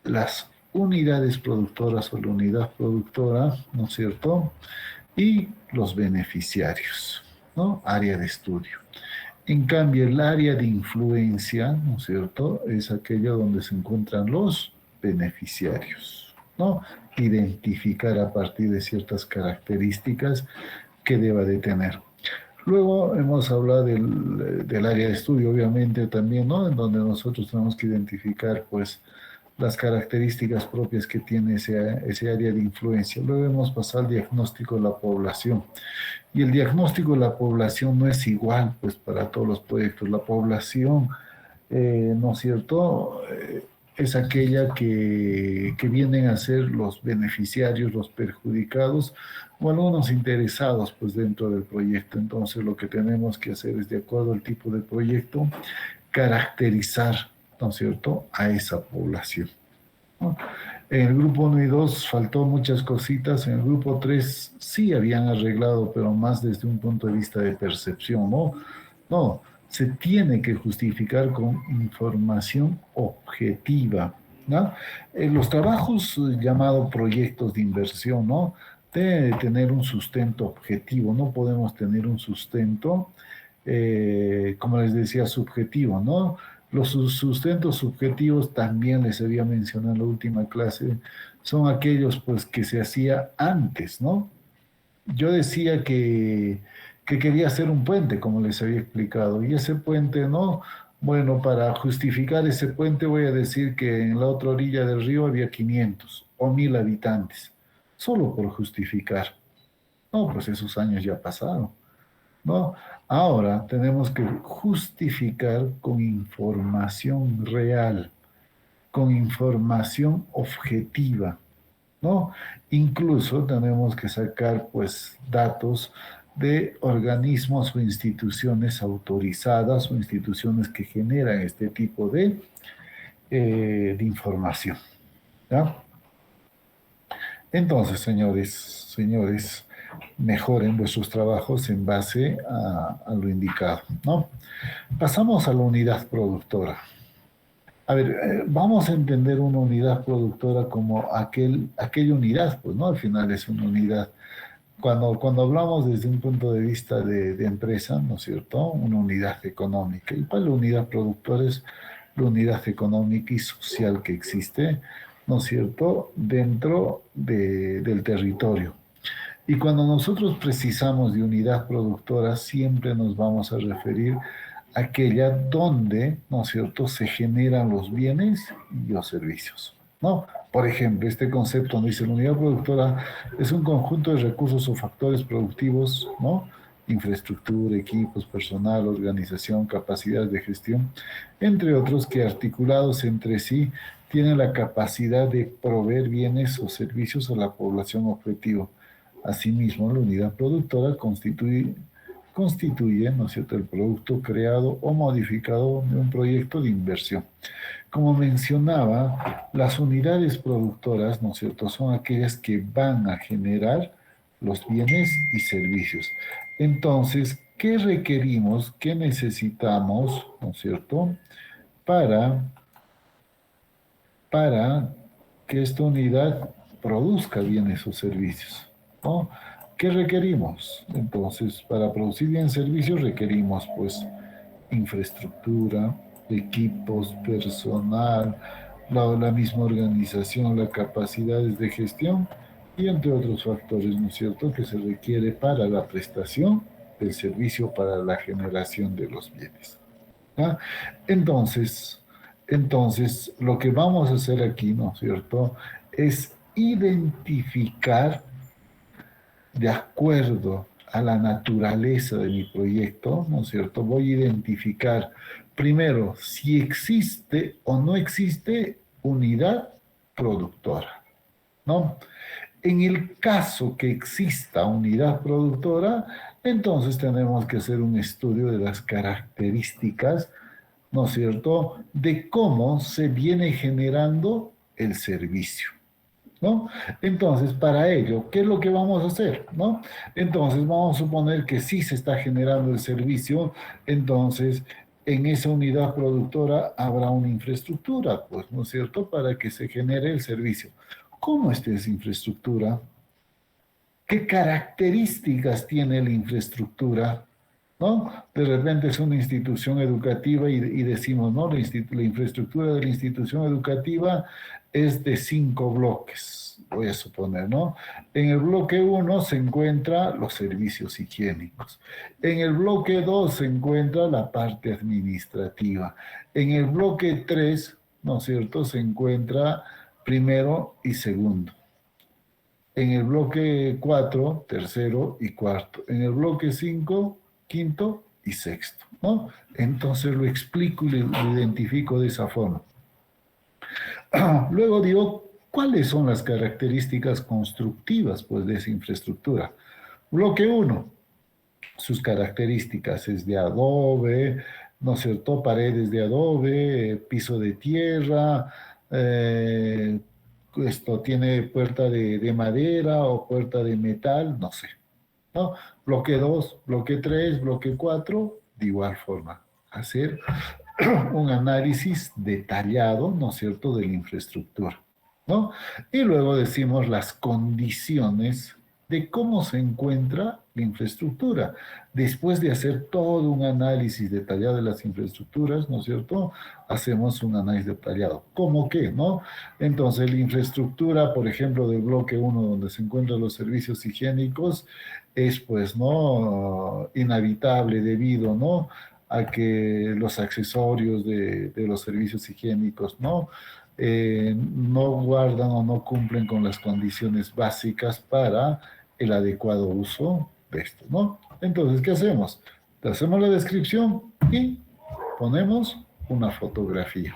las unidades productoras o la unidad productora, ¿no es cierto? Y los beneficiarios, ¿no? Área de estudio. En cambio, el área de influencia, ¿no es cierto?, es aquella donde se encuentran los beneficiarios, ¿no? Identificar a partir de ciertas características que deba de tener. Luego hemos hablado del área de estudio, obviamente, también, ¿no? En donde nosotros tenemos que identificar, pues, las características propias que tiene ese área de influencia. Luego hemos pasado al diagnóstico de la población. Y el diagnóstico de la población no es igual, pues, para todos los proyectos. La población, ¿no es cierto?, es aquella que vienen a ser los beneficiarios, los perjudicados o algunos interesados, pues, dentro del proyecto. Entonces, lo que tenemos que hacer es, de acuerdo al tipo de proyecto, caracterizar, ¿no es cierto?, a esa población, ¿no? En el grupo 1 y 2 faltó muchas cositas, en el grupo 3 sí habían arreglado, pero más desde un punto de vista de percepción, ¿no? No, se tiene que justificar con información objetiva, ¿no? Los trabajos llamados proyectos de inversión, ¿no? Debe tener un sustento objetivo, no podemos tener un sustento, como les decía, subjetivo, ¿no? Los sustentos subjetivos, también les había mencionado en la última clase, son aquellos, pues, que se hacía antes, ¿no? Yo decía que quería hacer un puente, como les había explicado, y ese puente, ¿no? Bueno, para justificar ese puente voy a decir que en la otra orilla del río había 500 o 1000 habitantes, solo por justificar. No, pues esos años ya pasaron, ¿no? Ahora tenemos que justificar con información real, con información objetiva, ¿no? Incluso tenemos que sacar, pues, datos de organismos o instituciones autorizadas o instituciones que generan este tipo de información, ¿ya? Entonces, señores, mejoren vuestros trabajos en base a lo indicado, ¿no? Pasamos a la unidad productora. A ver, vamos a entender una unidad productora como aquella unidad, pues, ¿no? Al final es una unidad. Cuando hablamos desde un punto de vista de empresa, ¿no es cierto?, una unidad económica. Y para la unidad productora es la unidad económica y social que existe, ¿no es cierto?, dentro del territorio. Y cuando nosotros precisamos de unidad productora, siempre nos vamos a referir a aquella donde, ¿no es cierto?, se generan los bienes y los servicios, ¿no? Por ejemplo, este concepto donde dice la unidad productora es un conjunto de recursos o factores productivos, ¿no? Infraestructura, equipos, personal, organización, capacidad de gestión, entre otros, que articulados entre sí tienen la capacidad de proveer bienes o servicios a la población objetivo. Asimismo, la unidad productora constituye, ¿no es cierto?, el producto creado o modificado de un proyecto de inversión. Como mencionaba, las unidades productoras, ¿no es cierto?, son aquellas que van a generar los bienes y servicios. Entonces, ¿qué requerimos, qué necesitamos, ¿no es cierto?, para, para que esta unidad produzca bienes o servicios, ¿no? ¿Qué requerimos? Entonces, para producir bienes y servicios requerimos, pues, infraestructura, equipos, personal, la misma organización, las capacidades de gestión y entre otros factores, ¿no es cierto?, que se requiere para la prestación del servicio, para la generación de los bienes, ¿ya? Entonces, lo que vamos a hacer aquí, ¿no es cierto?, es identificar, de acuerdo a la naturaleza de mi proyecto, ¿no es cierto?, voy a identificar primero si existe o no existe unidad productora, ¿no? En el caso que exista unidad productora, entonces tenemos que hacer un estudio de las características, ¿no es cierto?, de cómo se viene generando el servicio, ¿no? Entonces, para ello, ¿qué es lo que vamos a hacer, no? Entonces, vamos a suponer que sí se está generando el servicio, entonces en esa unidad productora habrá una infraestructura, pues, ¿no es cierto?, para que se genere el servicio. ¿Cómo es esa infraestructura? ¿Qué características tiene la infraestructura? ¿No? De repente es una institución educativa y decimos, ¿no? La infraestructura de la institución educativa es de 5 bloques, voy a suponer, ¿no? En el bloque 1 se encuentran los servicios higiénicos. En el bloque 2 se encuentra la parte administrativa. En el bloque 3, ¿no es cierto?, se encuentra primero y segundo. En el bloque 4, tercero y cuarto. En el bloque 5, quinto y sexto, ¿no? Entonces lo explico y lo identifico de esa forma. Luego digo, ¿cuáles son las características constructivas, pues, de esa infraestructura? Bloque 1, sus características es de adobe, ¿no es cierto?, paredes de adobe, piso de tierra, esto tiene puerta de madera o puerta de metal, no sé, ¿no? Bloque 2, bloque 3, bloque 4, de igual forma, hacer un análisis detallado, ¿no es cierto?, de la infraestructura, ¿no? Y luego decimos las condiciones de cómo se encuentra la infraestructura. Después de hacer todo un análisis detallado de las infraestructuras, ¿no es cierto?, hacemos un análisis detallado. ¿Cómo qué, no? Entonces, la infraestructura, por ejemplo, del bloque 1, donde se encuentran los servicios higiénicos, es, pues, ¿no?, inhabitable debido, ¿no?, a que los accesorios de los servicios higiénicos no guardan o no cumplen con las condiciones básicas para el adecuado uso de esto, ¿no? Entonces, ¿qué hacemos? Hacemos la descripción y ponemos una fotografía.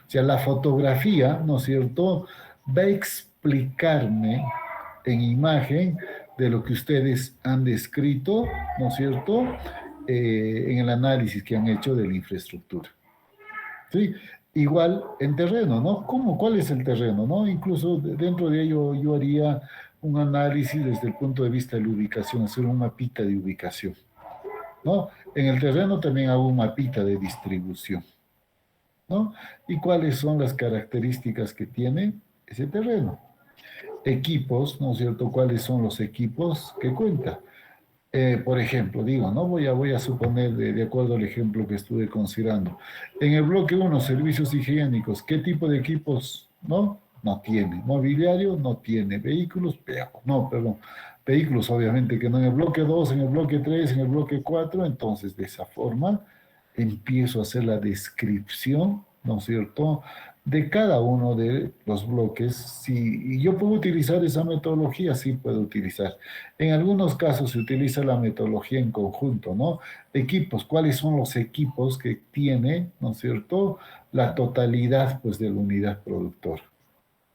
O sea, la fotografía, ¿no es cierto?, va a explicarme en imagen de lo que ustedes han descrito, ¿no es cierto?, en el análisis que han hecho de la infraestructura. ¿Sí? Igual en terreno, ¿no? ¿Cómo? ¿Cuál es el terreno, no? Incluso dentro de ello yo haría un análisis desde el punto de vista de la ubicación, hacer un mapita de ubicación, ¿no? En el terreno también hago un mapita de distribución, ¿no? ¿Y cuáles son las características que tiene ese terreno? Equipos, ¿no es cierto? ¿Cuáles son los equipos que cuenta? Por ejemplo, digo, ¿no? Voy a suponer, de acuerdo al ejemplo que estuve considerando. En el bloque 1, servicios higiénicos, ¿qué tipo de equipos, no? No tiene. Mobiliario, no tiene. Vehículos, no, perdón. Vehículos, obviamente que no. En el bloque 2, en el bloque 3, en el bloque 4, entonces de esa forma empiezo a hacer la descripción, ¿no es cierto?, de cada uno de los bloques. Si yo puedo utilizar esa metodología, sí puedo utilizar. En algunos casos se utiliza la metodología en conjunto, ¿no? Equipos, ¿cuáles son los equipos que tiene, ¿no es cierto?, la totalidad, pues, de la unidad productora,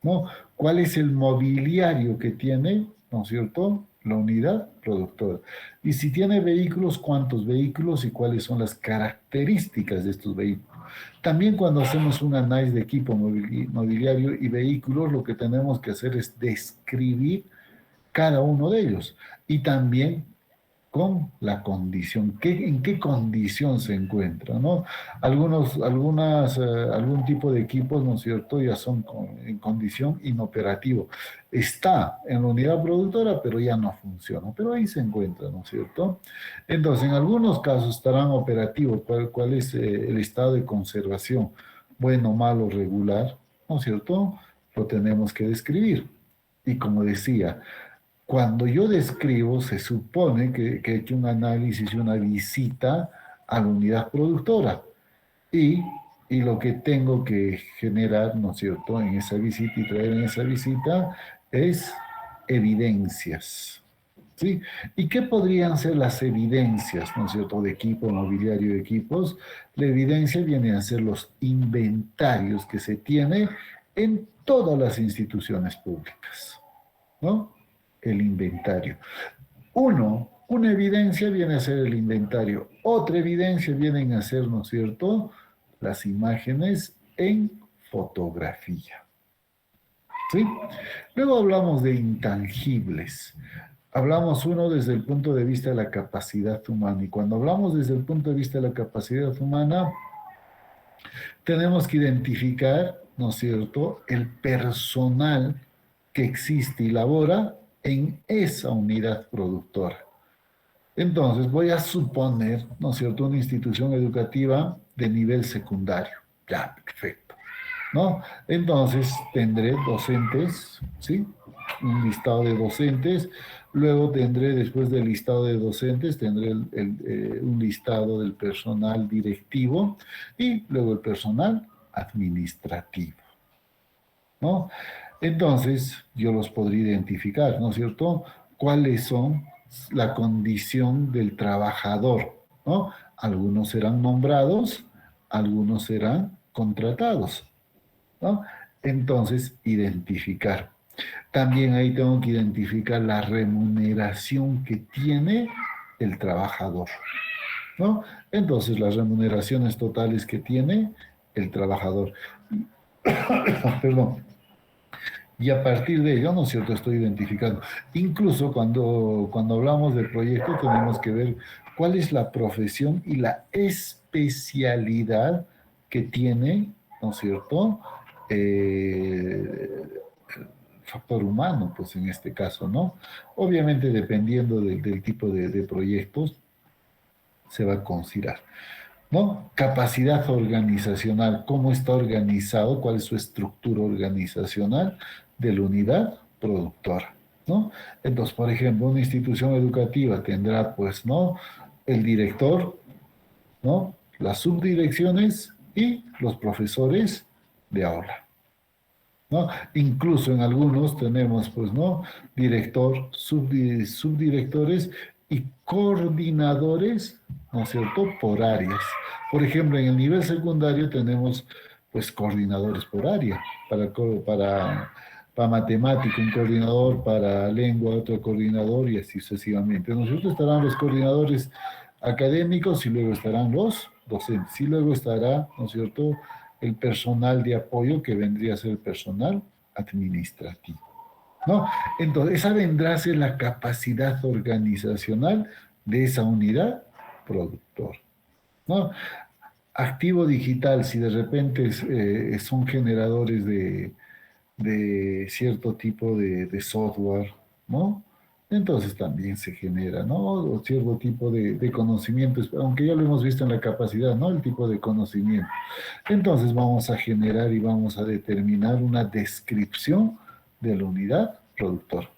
¿no? ¿Cuál es el mobiliario que tiene, ¿no es cierto?, la unidad productora? Y si tiene vehículos, ¿cuántos vehículos y cuáles son las características de estos vehículos? También cuando hacemos un análisis de equipo mobiliario y vehículos, lo que tenemos que hacer es describir cada uno de ellos y también con la condición, en qué condición se encuentra, ¿no? Algún tipo de equipos, ¿no es cierto?, ya son en condición inoperativo. Está en la unidad productora, pero ya no funciona, pero ahí se encuentra, ¿no es cierto? Entonces, en algunos casos estarán operativos. ¿Cuál es el estado de conservación? Bueno, malo, regular, ¿no es cierto? Lo tenemos que describir. Y como decía, cuando yo describo, se supone que he hecho un análisis y una visita a la unidad productora. Y, y lo que tengo que generar, ¿no es cierto?, en esa visita y traer en esa visita es evidencias. ¿Sí? ¿Y qué podrían ser las evidencias, ¿no es cierto?, de equipo, mobiliario de equipos? La evidencia viene a ser los inventarios que se tiene en todas las instituciones públicas, ¿no? El inventario. Una evidencia viene a ser el inventario. Otra evidencia vienen a ser, ¿no es cierto?, las imágenes en fotografía. ¿Sí? Luego hablamos de intangibles. Hablamos uno desde el punto de vista de la capacidad humana. Y cuando hablamos desde el punto de vista de la capacidad humana, tenemos que identificar, ¿no es cierto?, el personal que existe y labora en esa unidad productora. Entonces, voy a suponer, ¿no es cierto?, una institución educativa de nivel secundario. Ya, perfecto. ¿No? Entonces, tendré docentes, ¿sí? Un listado de docentes. Luego tendré, después del listado de docentes, tendré un listado del personal directivo y luego el personal administrativo, ¿no? Entonces, yo los podría identificar, ¿no es cierto? ¿Cuáles son la condición del trabajador, ¿no? Algunos serán nombrados, algunos serán contratados, ¿no? Entonces, identificar. También ahí tengo que identificar la remuneración que tiene el trabajador, ¿no? Entonces, las remuneraciones totales que tiene el trabajador. Perdón. Y a partir de ello, ¿no es cierto?, estoy identificando. Incluso cuando hablamos de proyectos, tenemos que ver cuál es la profesión y la especialidad que tiene, ¿no es cierto?, factor humano, pues en este caso, ¿no? Obviamente, dependiendo del tipo de proyectos, se va a considerar, ¿no? Capacidad organizacional, cómo está organizado, cuál es su estructura organizacional de la unidad productora, ¿no? Entonces, por ejemplo, una institución educativa tendrá, pues, ¿no?, el director, ¿no?, las subdirecciones y los profesores de aula, ¿no? Incluso en algunos tenemos, pues, ¿no?, director, subdirectores y coordinadores, ¿no es cierto?, por áreas. Por ejemplo, en el nivel secundario tenemos, pues, coordinadores por área, para matemática, un coordinador, para lengua, otro coordinador y así sucesivamente. Nosotros estarán los coordinadores académicos y luego estarán los docentes y luego estará, ¿no es cierto?, el personal de apoyo que vendría a ser el personal administrativo, ¿no? Entonces, esa vendrá a ser la capacidad organizacional de esa unidad productora, ¿no? Activo digital, si de repente son generadores de cierto tipo de software, ¿no? Entonces también se genera, ¿no?, o cierto tipo de conocimientos, aunque ya lo hemos visto en la capacidad, ¿no?, el tipo de conocimiento. Entonces vamos a generar y vamos a determinar una descripción de la unidad productora.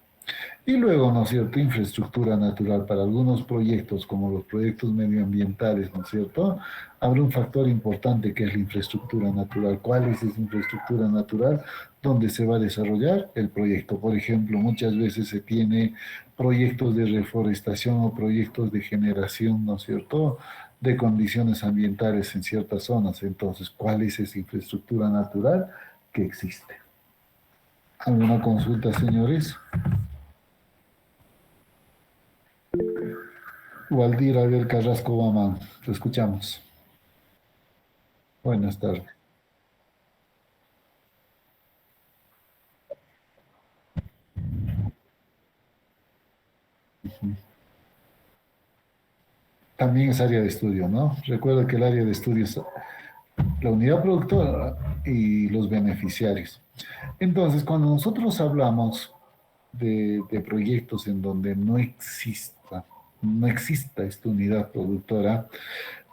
Y luego, ¿no es cierto?, infraestructura natural para algunos proyectos, como los proyectos medioambientales, ¿no es cierto?, habrá un factor importante que es la infraestructura natural. ¿Cuál es esa infraestructura natural? Donde se va a desarrollar el proyecto. Por ejemplo, muchas veces se tiene proyectos de reforestación o proyectos de generación, ¿no es cierto?, de condiciones ambientales en ciertas zonas. Entonces, ¿cuál es esa infraestructura natural que existe? ¿Alguna consulta, señores? Waldir Abel Carrasco Guamán, te escuchamos. Buenas tardes. También es área de estudio, ¿no? Recuerda que el área de estudio es la unidad productora y los beneficiarios. Entonces, cuando nosotros hablamos de proyectos en donde no exista esta unidad productora,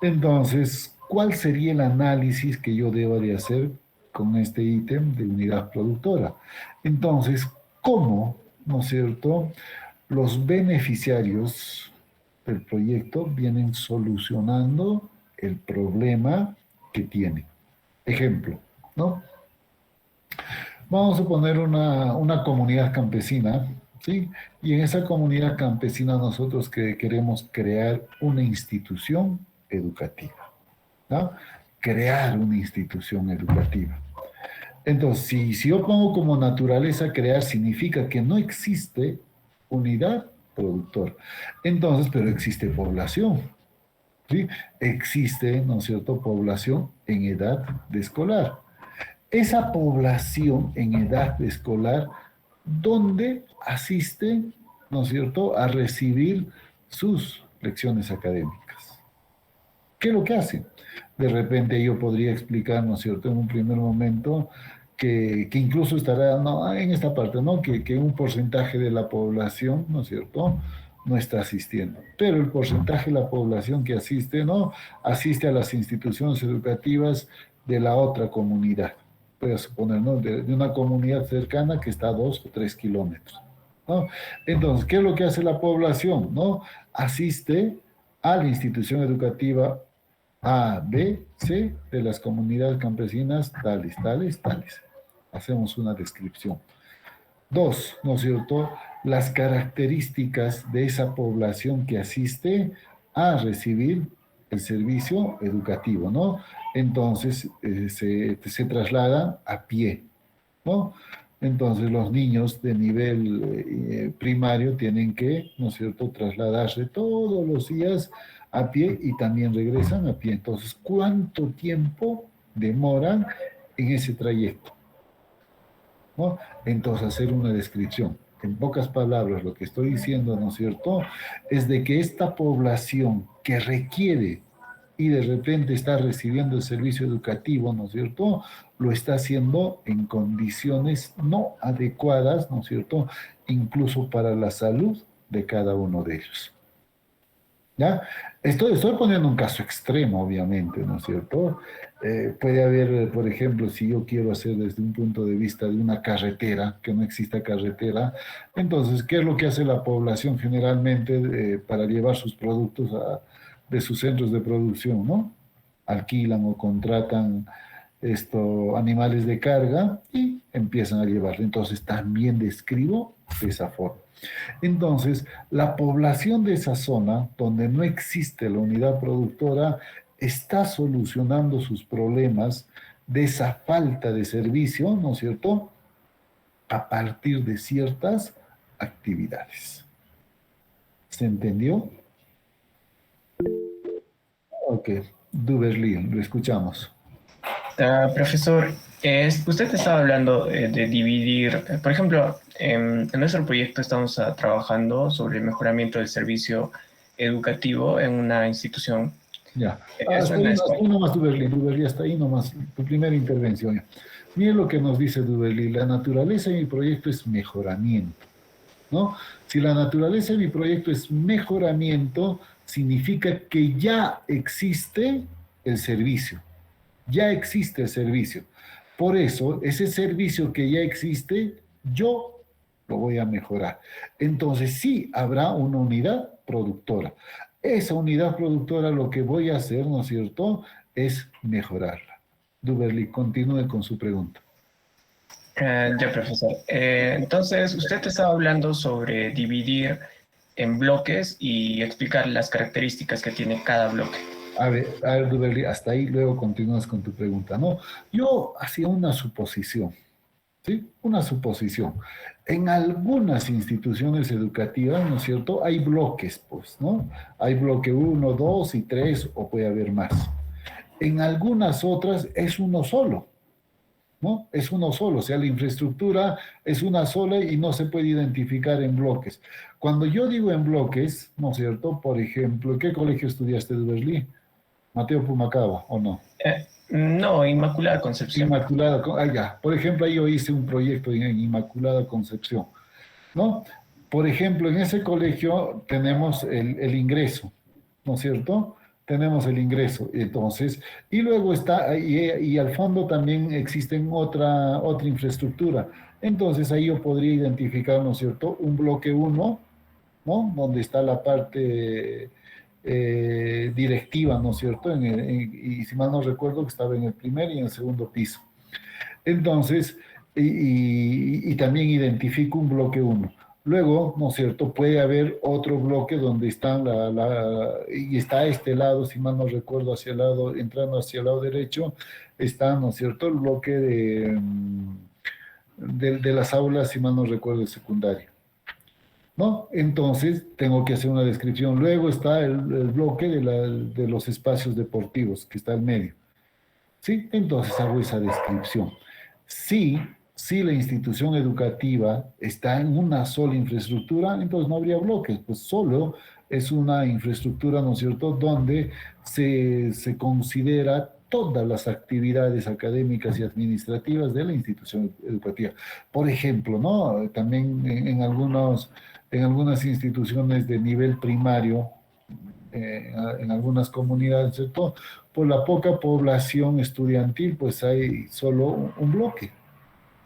entonces, ¿cuál sería el análisis que yo deba de hacer con este ítem de unidad productora? Entonces, ¿cómo, no es cierto?, los beneficiarios del proyecto vienen solucionando el problema que tienen. Ejemplo, ¿no? Vamos a poner una comunidad campesina, ¿sí? Y en esa comunidad campesina nosotros que queremos crear una institución educativa, ¿no? Crear una institución educativa. Entonces, si yo pongo como naturaleza crear, significa que no existe unidad productora. Entonces, pero existe población, ¿sí? Existe, ¿no es cierto?, población en edad de escolar. Esa población en edad de escolar, ¿dónde asiste ¿no es cierto?, a recibir sus lecciones académicas. ¿Qué es lo que hacen? De repente yo podría explicar, ¿no es cierto?, en un primer momento que incluso estará, no, en esta parte, ¿no?, que un porcentaje de la población, ¿no es cierto?, no está asistiendo. Pero el porcentaje de la población que asiste, ¿no?, asiste a las instituciones educativas de la otra comunidad. Voy a suponer, ¿no?, de una comunidad cercana que está a 2 o 3 kilómetros, ¿no? Entonces, ¿qué es lo que hace la población, no? Asiste a la institución educativa A, B, C de las comunidades campesinas tales, tales, tales. Hacemos una descripción. Dos, ¿no es cierto? Las características de esa población que asiste a recibir el servicio educativo, ¿no? Entonces, se trasladan a pie, ¿no? Entonces los niños de nivel primario tienen que, ¿no es cierto?, trasladarse todos los días a pie y también regresan a pie. Entonces, ¿cuánto tiempo demoran en ese trayecto? ¿No? Entonces, hacer una descripción. En pocas palabras, lo que estoy diciendo, ¿no es cierto?, es de que esta población que requiere y de repente está recibiendo el servicio educativo, ¿no es cierto?, lo está haciendo en condiciones no adecuadas, ¿no es cierto?, incluso para la salud de cada uno de ellos. ¿Ya? Estoy poniendo un caso extremo, obviamente, ¿no es cierto? Puede haber, por ejemplo, si yo quiero hacer desde un punto de vista de una carretera, que no exista carretera, entonces, ¿qué es lo que hace la población generalmente para llevar sus productos de sus centros de producción, ¿no? Alquilan o contratan animales de carga y empiezan a llevarlo. Entonces, también describo de esa forma. Entonces, la población de esa zona, donde no existe la unidad productora, está solucionando sus problemas de esa falta de servicio, ¿no es cierto?, a partir de ciertas actividades. ¿Se entendió? Ok, Duberly, lo escuchamos. Profesor, usted estaba hablando de dividir, por ejemplo, en nuestro proyecto estamos trabajando sobre el mejoramiento del servicio educativo en una institución. Ya, Es hasta una hasta escuela. ahí nomás, Duberly, hasta ahí nomás, tu primera intervención. Miren lo que nos dice Duberly, la naturaleza de mi proyecto es mejoramiento, ¿no? Si la naturaleza de mi proyecto es mejoramiento, significa que ya existe el servicio, ya existe el servicio. Por eso, ese servicio que ya existe, yo lo voy a mejorar. Entonces, sí habrá una unidad productora. Esa unidad productora lo que voy a hacer, ¿no es cierto?, es mejorarla. Duberly, continúe con su pregunta. Ya, profesor. Entonces, usted estaba hablando sobre dividir en bloques y explicar las características que tiene cada bloque. A ver, Duberly, hasta ahí luego continúas con tu pregunta. No, yo hacía una suposición, ¿sí? Una suposición. En algunas instituciones educativas, ¿no es cierto?, hay bloques, pues, ¿no? Hay bloque 1, 2 y 3, o puede haber más. En algunas otras es uno solo, ¿no? Es uno solo, o sea, la infraestructura es una sola y no se puede identificar en bloques. Cuando yo digo en bloques, ¿no es cierto? Por ejemplo, ¿en qué colegio estudiaste, Duberly? Mateo Pumacaba, ¿o no? No, Inmaculada Concepción. Inmaculada, ya. Por ejemplo, ahí yo hice un proyecto en Inmaculada Concepción, ¿no? Por ejemplo, en ese colegio tenemos el ingreso, ¿no es cierto? Tenemos el ingreso, entonces, y luego está, y al fondo también existen otra infraestructura. Entonces ahí yo podría identificar, ¿no es cierto?, un bloque 1, ¿no?, donde está la parte directiva, ¿no es cierto? Y si mal no recuerdo, que estaba en el primer y en el segundo piso. Entonces, y también identifico un bloque 1. Luego, ¿no es cierto?, puede haber otro bloque donde están y está a este lado, si mal no recuerdo, hacia el lado, entrando hacia el lado derecho, está, ¿no es cierto?, el bloque de las aulas, si mal no recuerdo, de secundaria, ¿no? Entonces, tengo que hacer una descripción. Luego está el bloque de los espacios deportivos, que está al medio, ¿sí? Entonces hago esa descripción. Sí, Si la institución educativa está en una sola infraestructura, entonces no habría bloques, pues solo es una infraestructura, ¿no es cierto?, donde se considera todas las actividades académicas y administrativas de la institución educativa. Por ejemplo, ¿no? También en algunas instituciones de nivel primario, en algunas comunidades, ¿cierto? Por la poca población estudiantil, pues hay solo un bloque,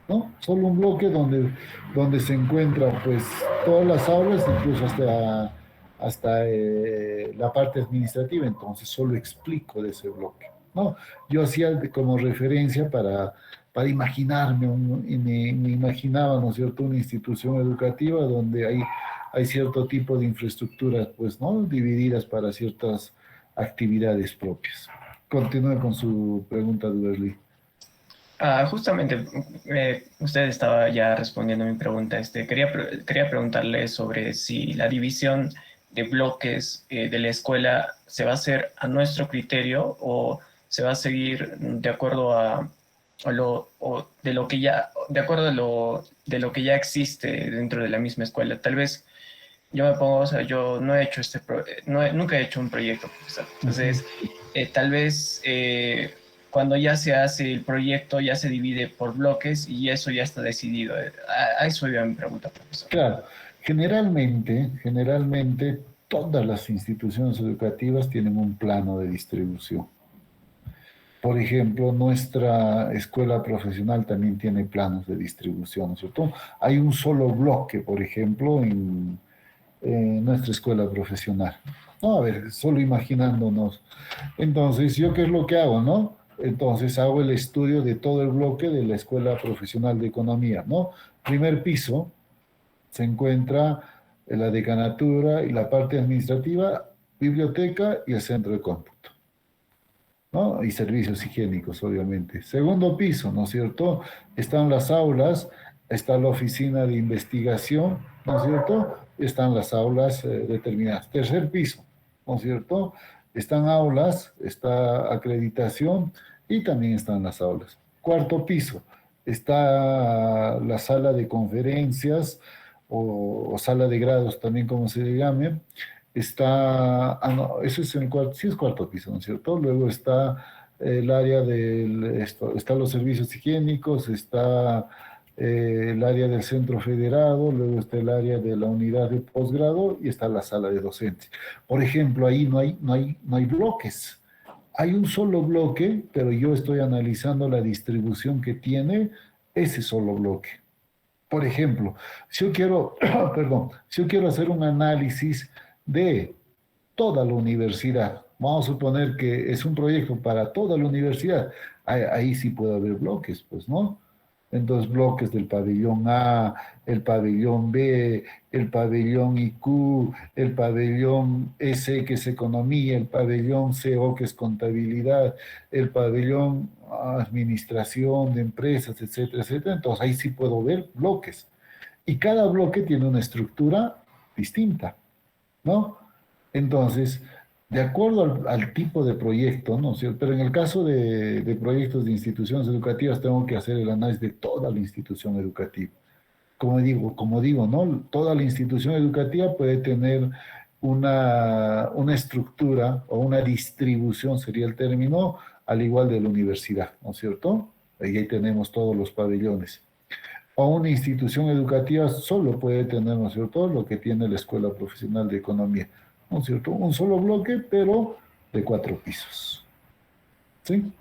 ¿no? Solo un bloque donde se encuentran pues todas las aulas, incluso hasta la parte administrativa, entonces solo explico de ese bloque, ¿no? Yo hacía como referencia para imaginarme, y me imaginaba, ¿no es cierto?, una institución educativa donde hay cierto tipo de infraestructuras, pues, ¿no?, divididas para ciertas actividades propias. Continúe con su pregunta, Duberly. Justamente, usted estaba ya respondiendo a mi pregunta. Quería preguntarle sobre si la división de bloques de la escuela se va a hacer a nuestro criterio o se va a seguir de acuerdo de lo que ya, de acuerdo de lo que ya existe dentro de la misma escuela. Tal vez yo me pongo, o sea, yo no he hecho nunca he hecho un proyecto, profesor. Entonces, tal vez cuando ya se hace el proyecto, ya se divide por bloques y eso ya está decidido. A eso iba mi pregunta, profesor. Claro, generalmente todas las instituciones educativas tienen un plano de distribución. Por ejemplo, nuestra escuela profesional también tiene planos de distribución, ¿no es cierto? Hay un solo bloque, por ejemplo, en nuestra escuela profesional. No, a ver, solo imaginándonos. Entonces, ¿yo qué es lo que hago, no? Entonces hago el estudio de todo el bloque de la Escuela Profesional de Economía, ¿no? Primer piso, se encuentra la decanatura y la parte administrativa, biblioteca y el centro de cómputo, ¿no? Y servicios higiénicos, obviamente. Segundo piso, ¿no es cierto? Están las aulas, está la oficina de investigación, ¿no es cierto? Están las aulas determinadas. Tercer piso, ¿no es cierto? Están aulas, está acreditación y también están las aulas. Cuarto piso, está la sala de conferencias o sala de grados, también como se le llame. Está, no, eso es en el cuarto, sí es cuarto piso, ¿no es cierto? Luego está el área están los servicios higiénicos, está el área del centro federado, luego está el área de la unidad de posgrado y está la sala de docentes. Por ejemplo, ahí no hay bloques. Hay un solo bloque, pero yo estoy analizando la distribución que tiene ese solo bloque. Por ejemplo, si yo quiero, perdón, si yo quiero hacer un análisis de toda la universidad, vamos a suponer que es un proyecto para toda la universidad, ahí sí puede haber bloques, pues, ¿no? Entonces, bloques del pabellón A, el pabellón B, el pabellón IQ, el pabellón S, que es economía, el pabellón CO, que es contabilidad, el pabellón administración de empresas, etcétera, etcétera. Entonces, ahí sí puedo ver bloques. Y cada bloque tiene una estructura distinta, ¿no? Entonces, de acuerdo al tipo de proyecto, ¿no? Pero en el caso de proyectos de instituciones educativas, tengo que hacer el análisis de toda la institución educativa. Como digo, ¿no? Toda la institución educativa puede tener una estructura o una distribución, sería el término, al igual de la universidad, ¿no es cierto? Ahí tenemos todos los pabellones. O una institución educativa solo puede tener, ¿no es cierto?, lo que tiene la Escuela Profesional de Economía, ¿no es cierto? Un solo bloque, pero de 4 pisos. ¿Sí?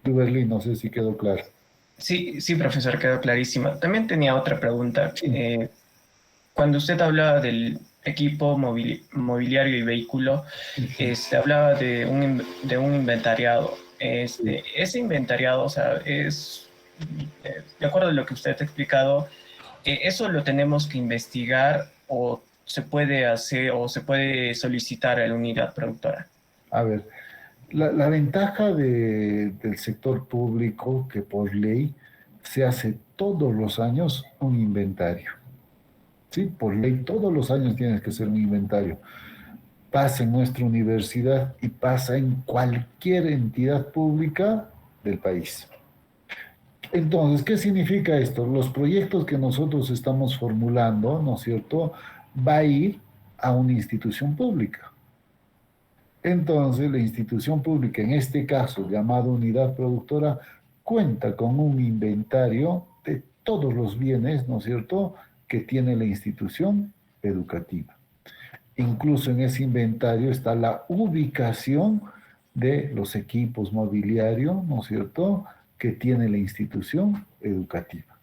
De Berlín, no sé si quedó claro. Sí, sí, profesor, quedó clarísima. También tenía otra pregunta. Sí. Cuando usted hablaba del equipo mobiliario y vehículo, hablaba de un inventariado. Ese inventariado, o sea, de acuerdo a lo que usted ha explicado, ¿eso lo tenemos que investigar o se puede hacer o se puede solicitar a la unidad productora? A ver, la ventaja del sector público que por ley se hace todos los años un inventario. Sí, por ley todos los años tienes que hacer un inventario. Pasa en nuestra universidad y pasa en cualquier entidad pública del país. Entonces, ¿qué significa esto? Los proyectos que nosotros estamos formulando, ¿no es cierto?, va a ir a una institución pública. Entonces, la institución pública, en este caso llamada unidad productora, cuenta con un inventario de todos los bienes, ¿no es cierto?, que tiene la institución educativa. Incluso en ese inventario está la ubicación de los equipos mobiliarios, ¿no es cierto?, que tiene la institución educativa.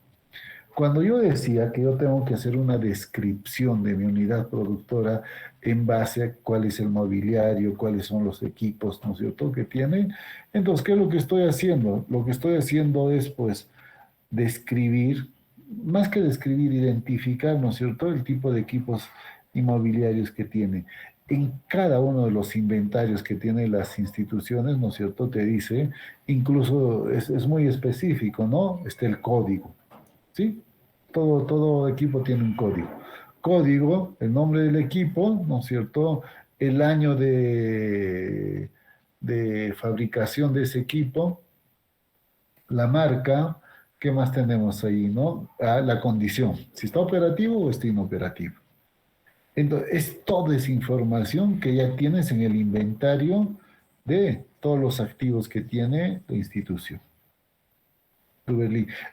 Cuando yo decía que yo tengo que hacer una descripción de mi unidad productora en base a cuál es el mobiliario, cuáles son los equipos, ¿no es cierto?, que tienen, entonces, ¿qué es lo que estoy haciendo? Lo que estoy haciendo es, pues, describir, más que describir, identificar, ¿no es cierto?, el tipo de equipos inmobiliarios que tiene. En cada uno de los inventarios que tienen las instituciones, ¿no es cierto?, te dice, incluso es muy específico, ¿no? Está el código, ¿sí? Todo equipo tiene un código. Código, el nombre del equipo, ¿no es cierto?, el año de fabricación de ese equipo, la marca, ¿qué más tenemos ahí, no? Ah, la condición, si está operativo o está inoperativo. Entonces, es toda esa información que ya tienes en el inventario de todos los activos que tiene la institución.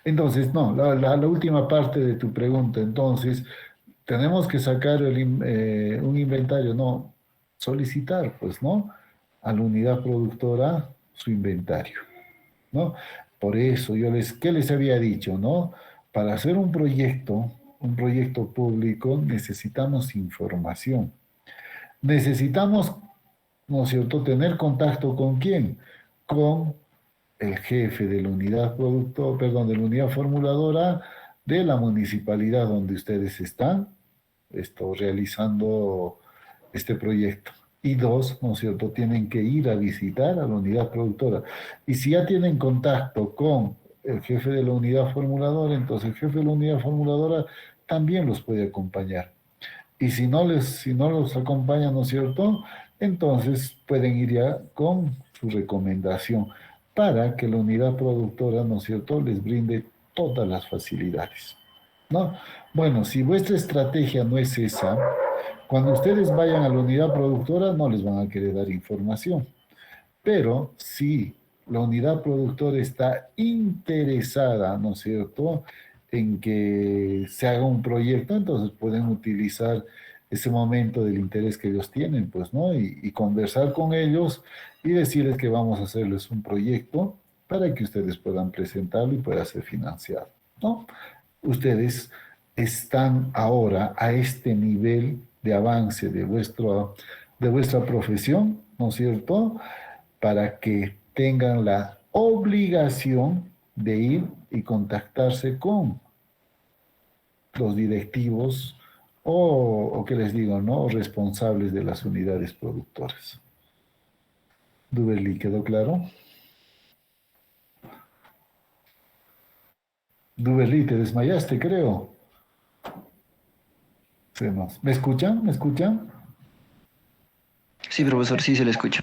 Entonces, no, la última parte de tu pregunta, entonces, tenemos que sacar un inventario, no, solicitar, pues, ¿no? A la unidad productora su inventario, ¿no? Por eso ¿qué les había dicho, no? Para hacer un proyecto público, necesitamos información. Necesitamos, ¿no es cierto?, tener contacto con quién, con el jefe de la unidad productor, perdón, de la unidad formuladora de la municipalidad donde ustedes están realizando este proyecto. Y dos, ¿no es cierto?, tienen que ir a visitar a la unidad productora. Y si ya tienen contacto con el jefe de la unidad formuladora, entonces el jefe de la unidad formuladora también los puede acompañar. Y si no los acompaña, ¿no es cierto?, entonces pueden ir ya con su recomendación para que la unidad productora, ¿no es cierto?, les brinde todas las facilidades, ¿no? Bueno, si vuestra estrategia no es esa, cuando ustedes vayan a la unidad productora no les van a querer dar información. Pero si la unidad productora está interesada, ¿no es cierto?, en que se haga un proyecto, entonces pueden utilizar ese momento del interés que ellos tienen, pues, ¿no? Y conversar con ellos y decirles que vamos a hacerles un proyecto para que ustedes puedan presentarlo y pueda ser financiado, ¿no? Ustedes están ahora a este nivel de avance de vuestra profesión, ¿no es cierto?, para que tengan la obligación de ir y contactarse con los directivos o qué les digo, ¿no?, responsables de las unidades productoras. Duberly, ¿quedó claro? Duberly, te desmayaste, creo. ¿Me escuchan? ¿Me escuchan? Sí, profesor, sí se le escucha.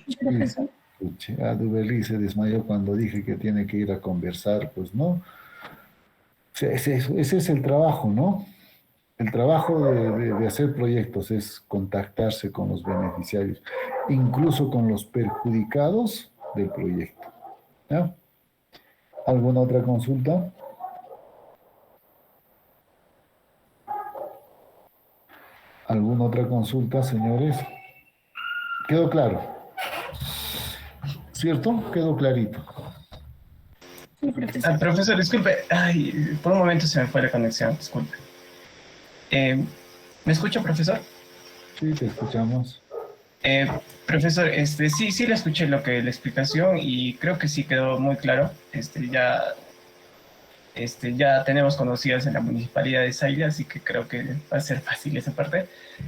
Sí, Duberly se desmayó cuando dije que tiene que ir a conversar, pues no. Ese es el trabajo, ¿no? El trabajo de hacer proyectos es contactarse con los beneficiarios, incluso con los perjudicados del proyecto. ¿Ya? ¿Alguna otra consulta? ¿Alguna otra consulta, señores? ¿Quedó claro? ¿Cierto? Quedó clarito. Sí, profesor. Profesor, disculpe. Ay, por un momento se me fue la conexión, disculpe. ¿Me escucha, profesor? Sí, te escuchamos. Profesor, sí le escuché la explicación y creo que sí quedó muy claro. Ya tenemos conocidas en la municipalidad de Saila, así que creo que va a ser fácil esa parte.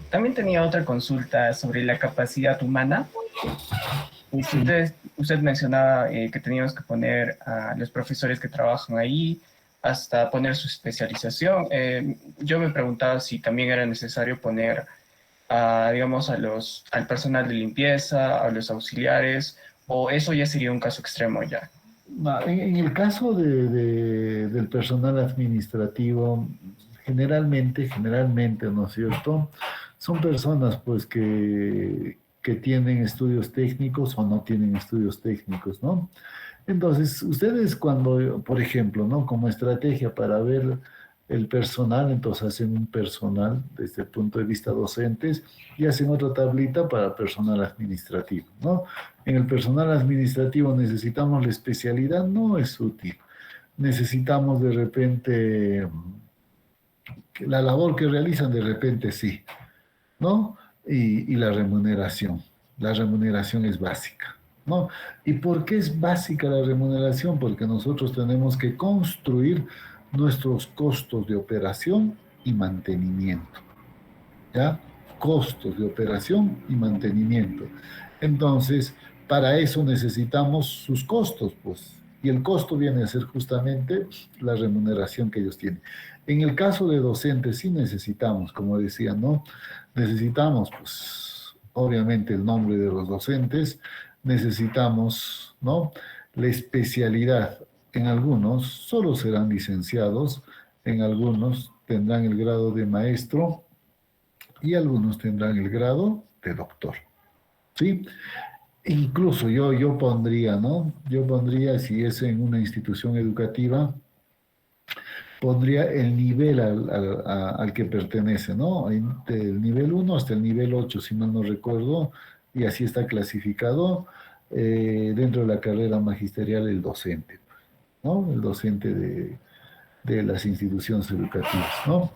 También tenía otra consulta sobre la capacidad humana. Usted mencionaba que teníamos que poner a los profesores que trabajan ahí hasta poner su especialización. Yo me preguntaba si también era necesario poner digamos, al personal de limpieza, a los auxiliares, o eso ya sería un caso extremo ya. En el caso del personal administrativo, generalmente, ¿no es cierto? Son personas pues que tienen estudios técnicos o no tienen estudios técnicos, ¿no? Entonces, ustedes cuando, por ejemplo, ¿no? Como estrategia para ver el personal, entonces hacen un personal desde el punto de vista docentes y hacen otra tablita para personal administrativo, ¿no? En el personal administrativo necesitamos la especialidad, no es útil. Necesitamos de repente que la labor que realizan, de repente sí, ¿no? Y la remuneración. La remuneración es básica, ¿no? ¿Y por qué es básica la remuneración? Porque nosotros tenemos que construir nuestros costos de operación y mantenimiento, ¿ya? Costos de operación y mantenimiento. Entonces, para eso necesitamos sus costos, pues, y el costo viene a ser justamente la remuneración que ellos tienen. En el caso de docentes, sí necesitamos, como decía, ¿no? Necesitamos, pues, obviamente el nombre de los docentes, necesitamos, ¿no? La especialidad. En algunos solo serán licenciados, en algunos tendrán el grado de maestro y algunos tendrán el grado de doctor, ¿sí? Incluso yo pondría, ¿no? Yo pondría, si es en una institución educativa, pondría el nivel al que pertenece, ¿no? Del nivel 1 hasta el nivel 8 si mal no recuerdo, y así está clasificado dentro de la carrera magisterial el docente, ¿no? El docente de las instituciones educativas, ¿no?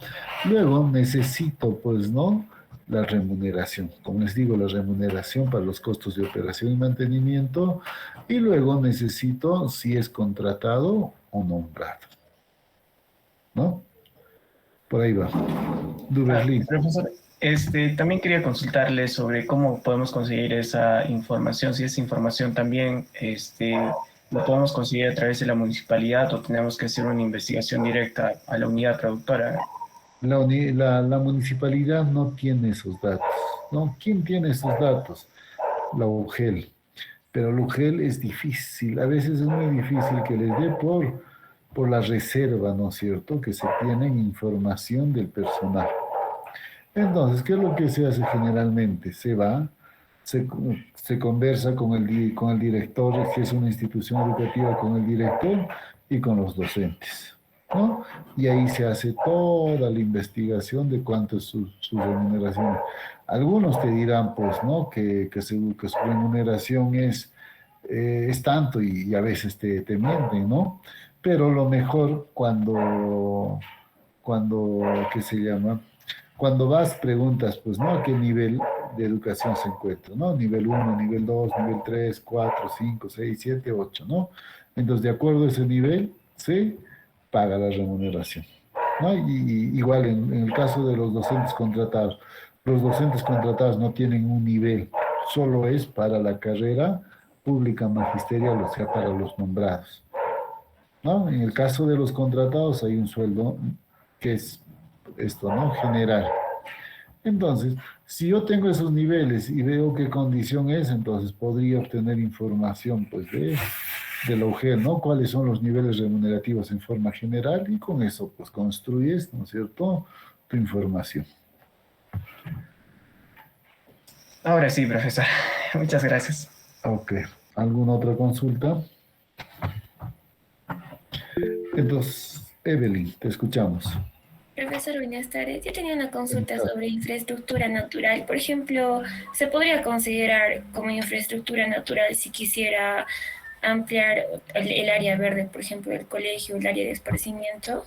Luego necesito, pues, ¿no? La remuneración, como les digo, la remuneración para los costos de operación y mantenimiento, y luego necesito si es contratado o nombrado, ¿no? Por ahí va. Duberlin. Profesor, también quería consultarle sobre cómo podemos conseguir esa información, si esa información también lo podemos conseguir a través de la municipalidad o tenemos que hacer una investigación directa a la unidad productora. La municipalidad no tiene esos datos, ¿no? ¿Quién tiene esos datos? La UGEL. Pero la UGEL es difícil, a veces es muy difícil que les dé por la reserva, ¿no es cierto?, que se tiene en información del personal. Entonces, ¿qué es lo que se hace generalmente? Se va, se, se conversa con el director, si es una institución educativa, con el director y con los docentes, ¿no? Y ahí se hace toda la investigación de cuánto es su remuneración. Algunos te dirán, pues, ¿no? Que su remuneración es tanto y a veces te mienten, ¿no? Pero lo mejor ¿qué se llama? Cuando vas, preguntas, pues, ¿no? ¿A qué nivel de educación se encuentra? ¿No? Nivel 1, nivel 2, nivel 3, 4, 5, 6, 7, 8, ¿no? Entonces, de acuerdo a ese nivel, se paga la remuneración, ¿no? Igual en el caso de los docentes contratados no tienen un nivel, solo es para la carrera pública magisterial, o sea, para los nombrados, ¿no? En el caso de los contratados hay un sueldo que es esto, ¿no? General. Entonces, si yo tengo esos niveles y veo qué condición es, entonces podría obtener información, pues, de la UGEL, ¿no? Cuáles son los niveles remunerativos en forma general y con eso, pues, construyes, ¿no es cierto?, tu información. Ahora sí, profesor. Muchas gracias. Ok. ¿Alguna otra consulta? Entonces, Evelyn, te escuchamos. Profesor, buenas tardes. Yo tenía una consulta sobre infraestructura natural. Por ejemplo, ¿se podría considerar como infraestructura natural si quisiera ampliar el área verde, por ejemplo, del colegio, el área de esparcimiento?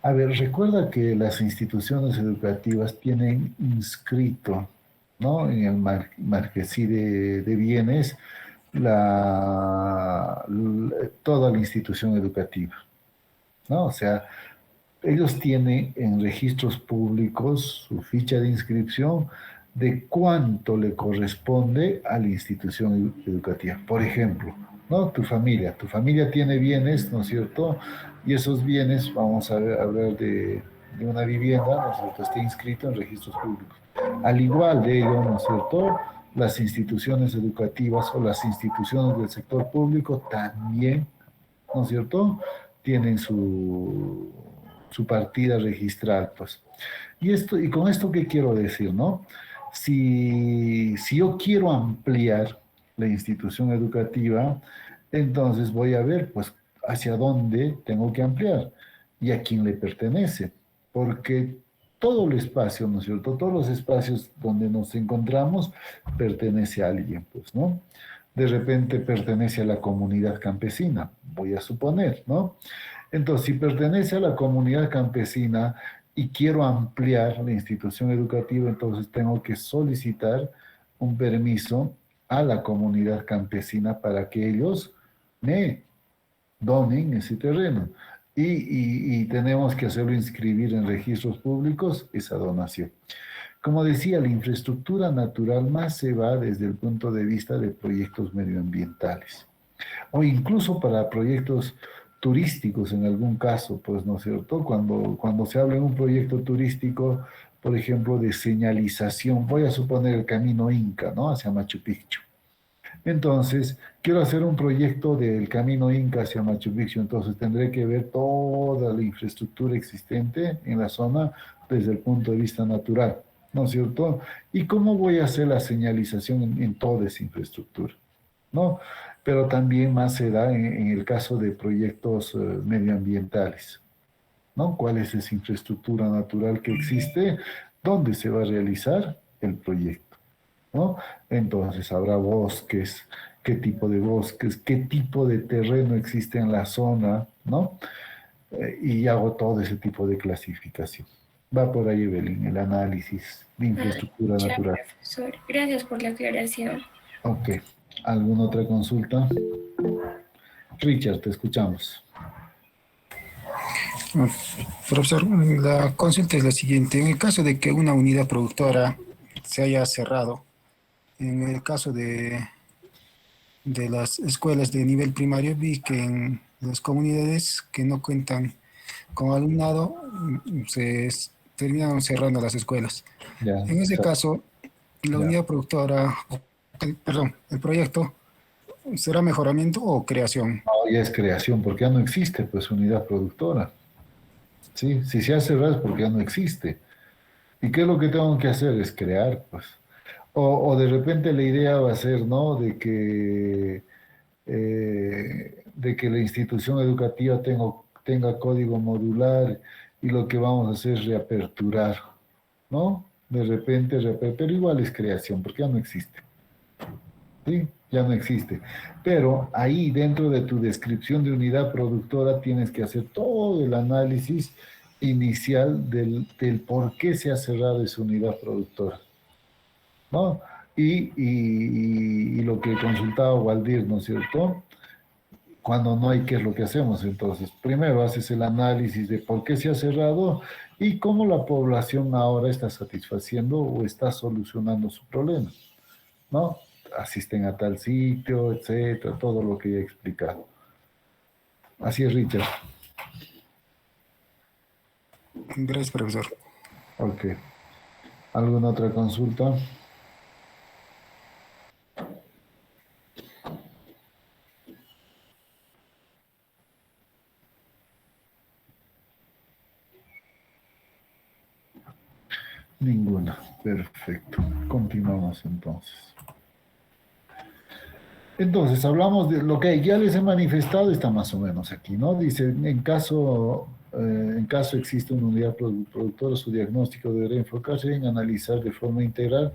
A ver, recuerda que las instituciones educativas tienen inscrito, ¿no? En el marquesí de bienes toda la institución educativa, ¿no? O sea, ellos tienen en registros públicos su ficha de inscripción de cuánto le corresponde a la institución educativa. Por ejemplo, ¿no? Tu familia tiene bienes, ¿no es cierto? Y esos bienes, vamos a hablar de una vivienda, ¿no es cierto?, está inscrito en registros públicos. Al igual de ello, ¿no es cierto?, las instituciones educativas o las instituciones del sector público también ¿no es cierto? Tienen su partida registral, pues. Y con esto, ¿qué quiero decir, no? Si yo quiero ampliar la institución educativa, entonces voy a ver, pues, hacia dónde tengo que ampliar y a quién le pertenece, porque todo el espacio, ¿no es cierto? Todos los espacios donde nos encontramos pertenece a alguien, pues, ¿no? De repente pertenece a la comunidad campesina, voy a suponer, ¿no? Entonces, si pertenece a la comunidad campesina y quiero ampliar la institución educativa, entonces tengo que solicitar un permiso a la comunidad campesina para que ellos me donen ese terreno. Y tenemos que hacerlo inscribir en registros públicos esa donación. Como decía, la infraestructura natural más se va desde el punto de vista de proyectos medioambientales o incluso para proyectos turísticos en algún caso, pues, ¿no es cierto? Cuando se habla en un proyecto turístico, por ejemplo, de señalización, voy a suponer el camino Inca, ¿no? Hacia Machu Picchu. Entonces, quiero hacer un proyecto del camino Inca hacia Machu Picchu, entonces tendré que ver toda la infraestructura existente en la zona desde el punto de vista natural, ¿no es cierto? ¿Y cómo voy a hacer la señalización en toda esa infraestructura? ¿No? Pero también más se da en el caso de proyectos medioambientales, ¿no? ¿Cuál es esa infraestructura natural que existe? ¿Dónde se va a realizar el proyecto? ¿No? Entonces habrá bosques, qué tipo de terreno existe en la zona, ¿no? Y hago todo ese tipo de clasificación. Va por ahí, Evelyn, el análisis de infraestructura Ya, natural. profesor. Gracias por la aclaración. Ok. ¿Alguna otra consulta? Richard, te escuchamos. Profesor, la consulta es la siguiente. En el caso de que una unidad productora se haya cerrado, en el caso de las escuelas de nivel primario, vi que en las comunidades que no cuentan con alumnado se terminaron cerrando las escuelas. Ya, En ese caso, la ya. unidad productora, perdón, el proyecto, ¿será mejoramiento o creación? No, ya es creación, porque ya no existe, pues, unidad productora. ¿Sí? Si se hace cerrado es porque ya no existe. ¿Y qué es lo que tengo que hacer? Es crear, pues. O de repente la idea va a ser, ¿no? De que la institución educativa tenga código modular y lo que vamos a hacer es reaperturar, ¿no? De repente, pero igual es creación, porque ya no existe. ¿Sí? Ya no existe. Pero ahí dentro de tu descripción de unidad productora tienes que hacer todo el análisis inicial del por qué se ha cerrado esa unidad productora, ¿no? Y lo que consultaba Waldir, ¿no es cierto? Cuando no hay, ¿qué es lo que hacemos? Entonces, primero haces el análisis de por qué se ha cerrado y cómo la población ahora está satisfaciendo o está solucionando su problema, ¿no? Asisten a tal sitio, etcétera, todo lo que ya he explicado. Así es, Richard. Gracias, profesor. Ok. ¿Alguna otra consulta? Ninguna. Perfecto. Continuamos entonces. Entonces, hablamos de lo que ya les he manifestado, está más o menos aquí, ¿no? Dice, en caso existe una unidad productora, su diagnóstico deberá enfocarse en analizar de forma integral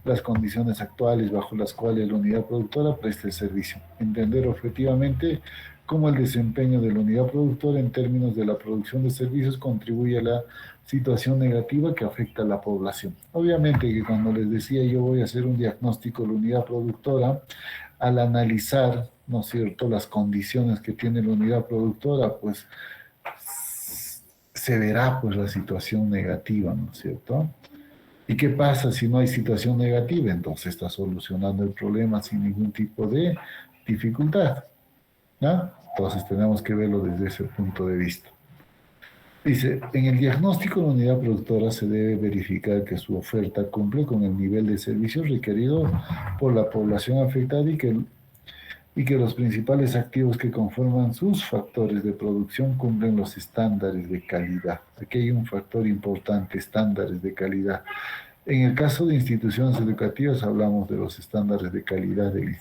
las condiciones actuales bajo las cuales la unidad productora presta el servicio. Entender objetivamente cómo el desempeño de la unidad productora en términos de la producción de servicios contribuye a la situación negativa que afecta a la población. Obviamente que cuando les decía yo voy a hacer un diagnóstico de la unidad productora, al analizar, ¿no es cierto?, las condiciones que tiene la unidad productora, pues se verá pues la situación negativa, ¿no es cierto? ¿Y qué pasa si no hay situación negativa? Entonces está solucionando el problema sin ningún tipo de dificultad, ¿no? Entonces tenemos que verlo desde ese punto de vista. Dice, en el diagnóstico de la unidad productora se debe verificar que su oferta cumple con el nivel de servicios requerido por la población afectada y que y que los principales activos que conforman sus factores de producción cumplen los estándares de calidad. Aquí hay un factor importante, estándares de calidad. En el caso de instituciones educativas hablamos de los estándares de calidad del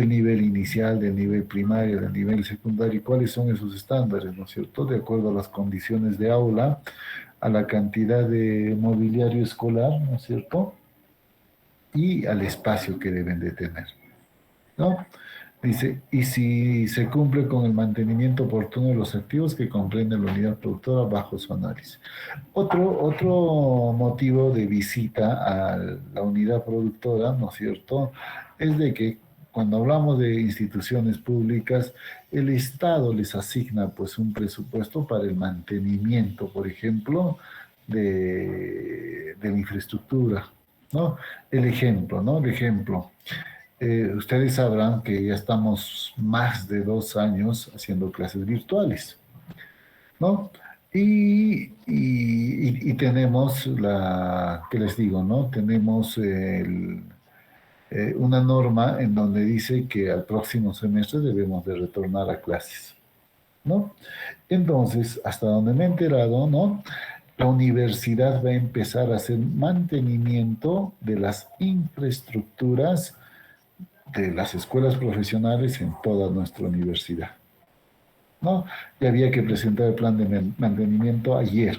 nivel inicial, del nivel primario, del nivel secundario. ¿Y cuáles son esos estándares, no es cierto? De acuerdo a las condiciones de aula, a la cantidad de mobiliario escolar, ¿no es cierto? Y al espacio que deben de tener, ¿no? Dice, y si se cumple con el mantenimiento oportuno de los activos que comprenden la unidad productora bajo su análisis. Otro motivo de visita a la unidad productora, ¿no es cierto?, es de que cuando hablamos de instituciones públicas, el Estado les asigna pues un presupuesto para el mantenimiento, por ejemplo, de la infraestructura, ¿no? El ejemplo, ¿no? El ejemplo. Ustedes sabrán que ya estamos más de 2 años haciendo clases virtuales, ¿no? Y tenemos ¿qué les digo, no? Tenemos una norma en donde dice que al próximo semestre debemos de retornar a clases, ¿no? Entonces, hasta donde me he enterado, ¿no? La universidad va a empezar a hacer mantenimiento de las infraestructuras de las escuelas profesionales en toda nuestra universidad, ¿no? Y había que presentar el plan de mantenimiento ayer,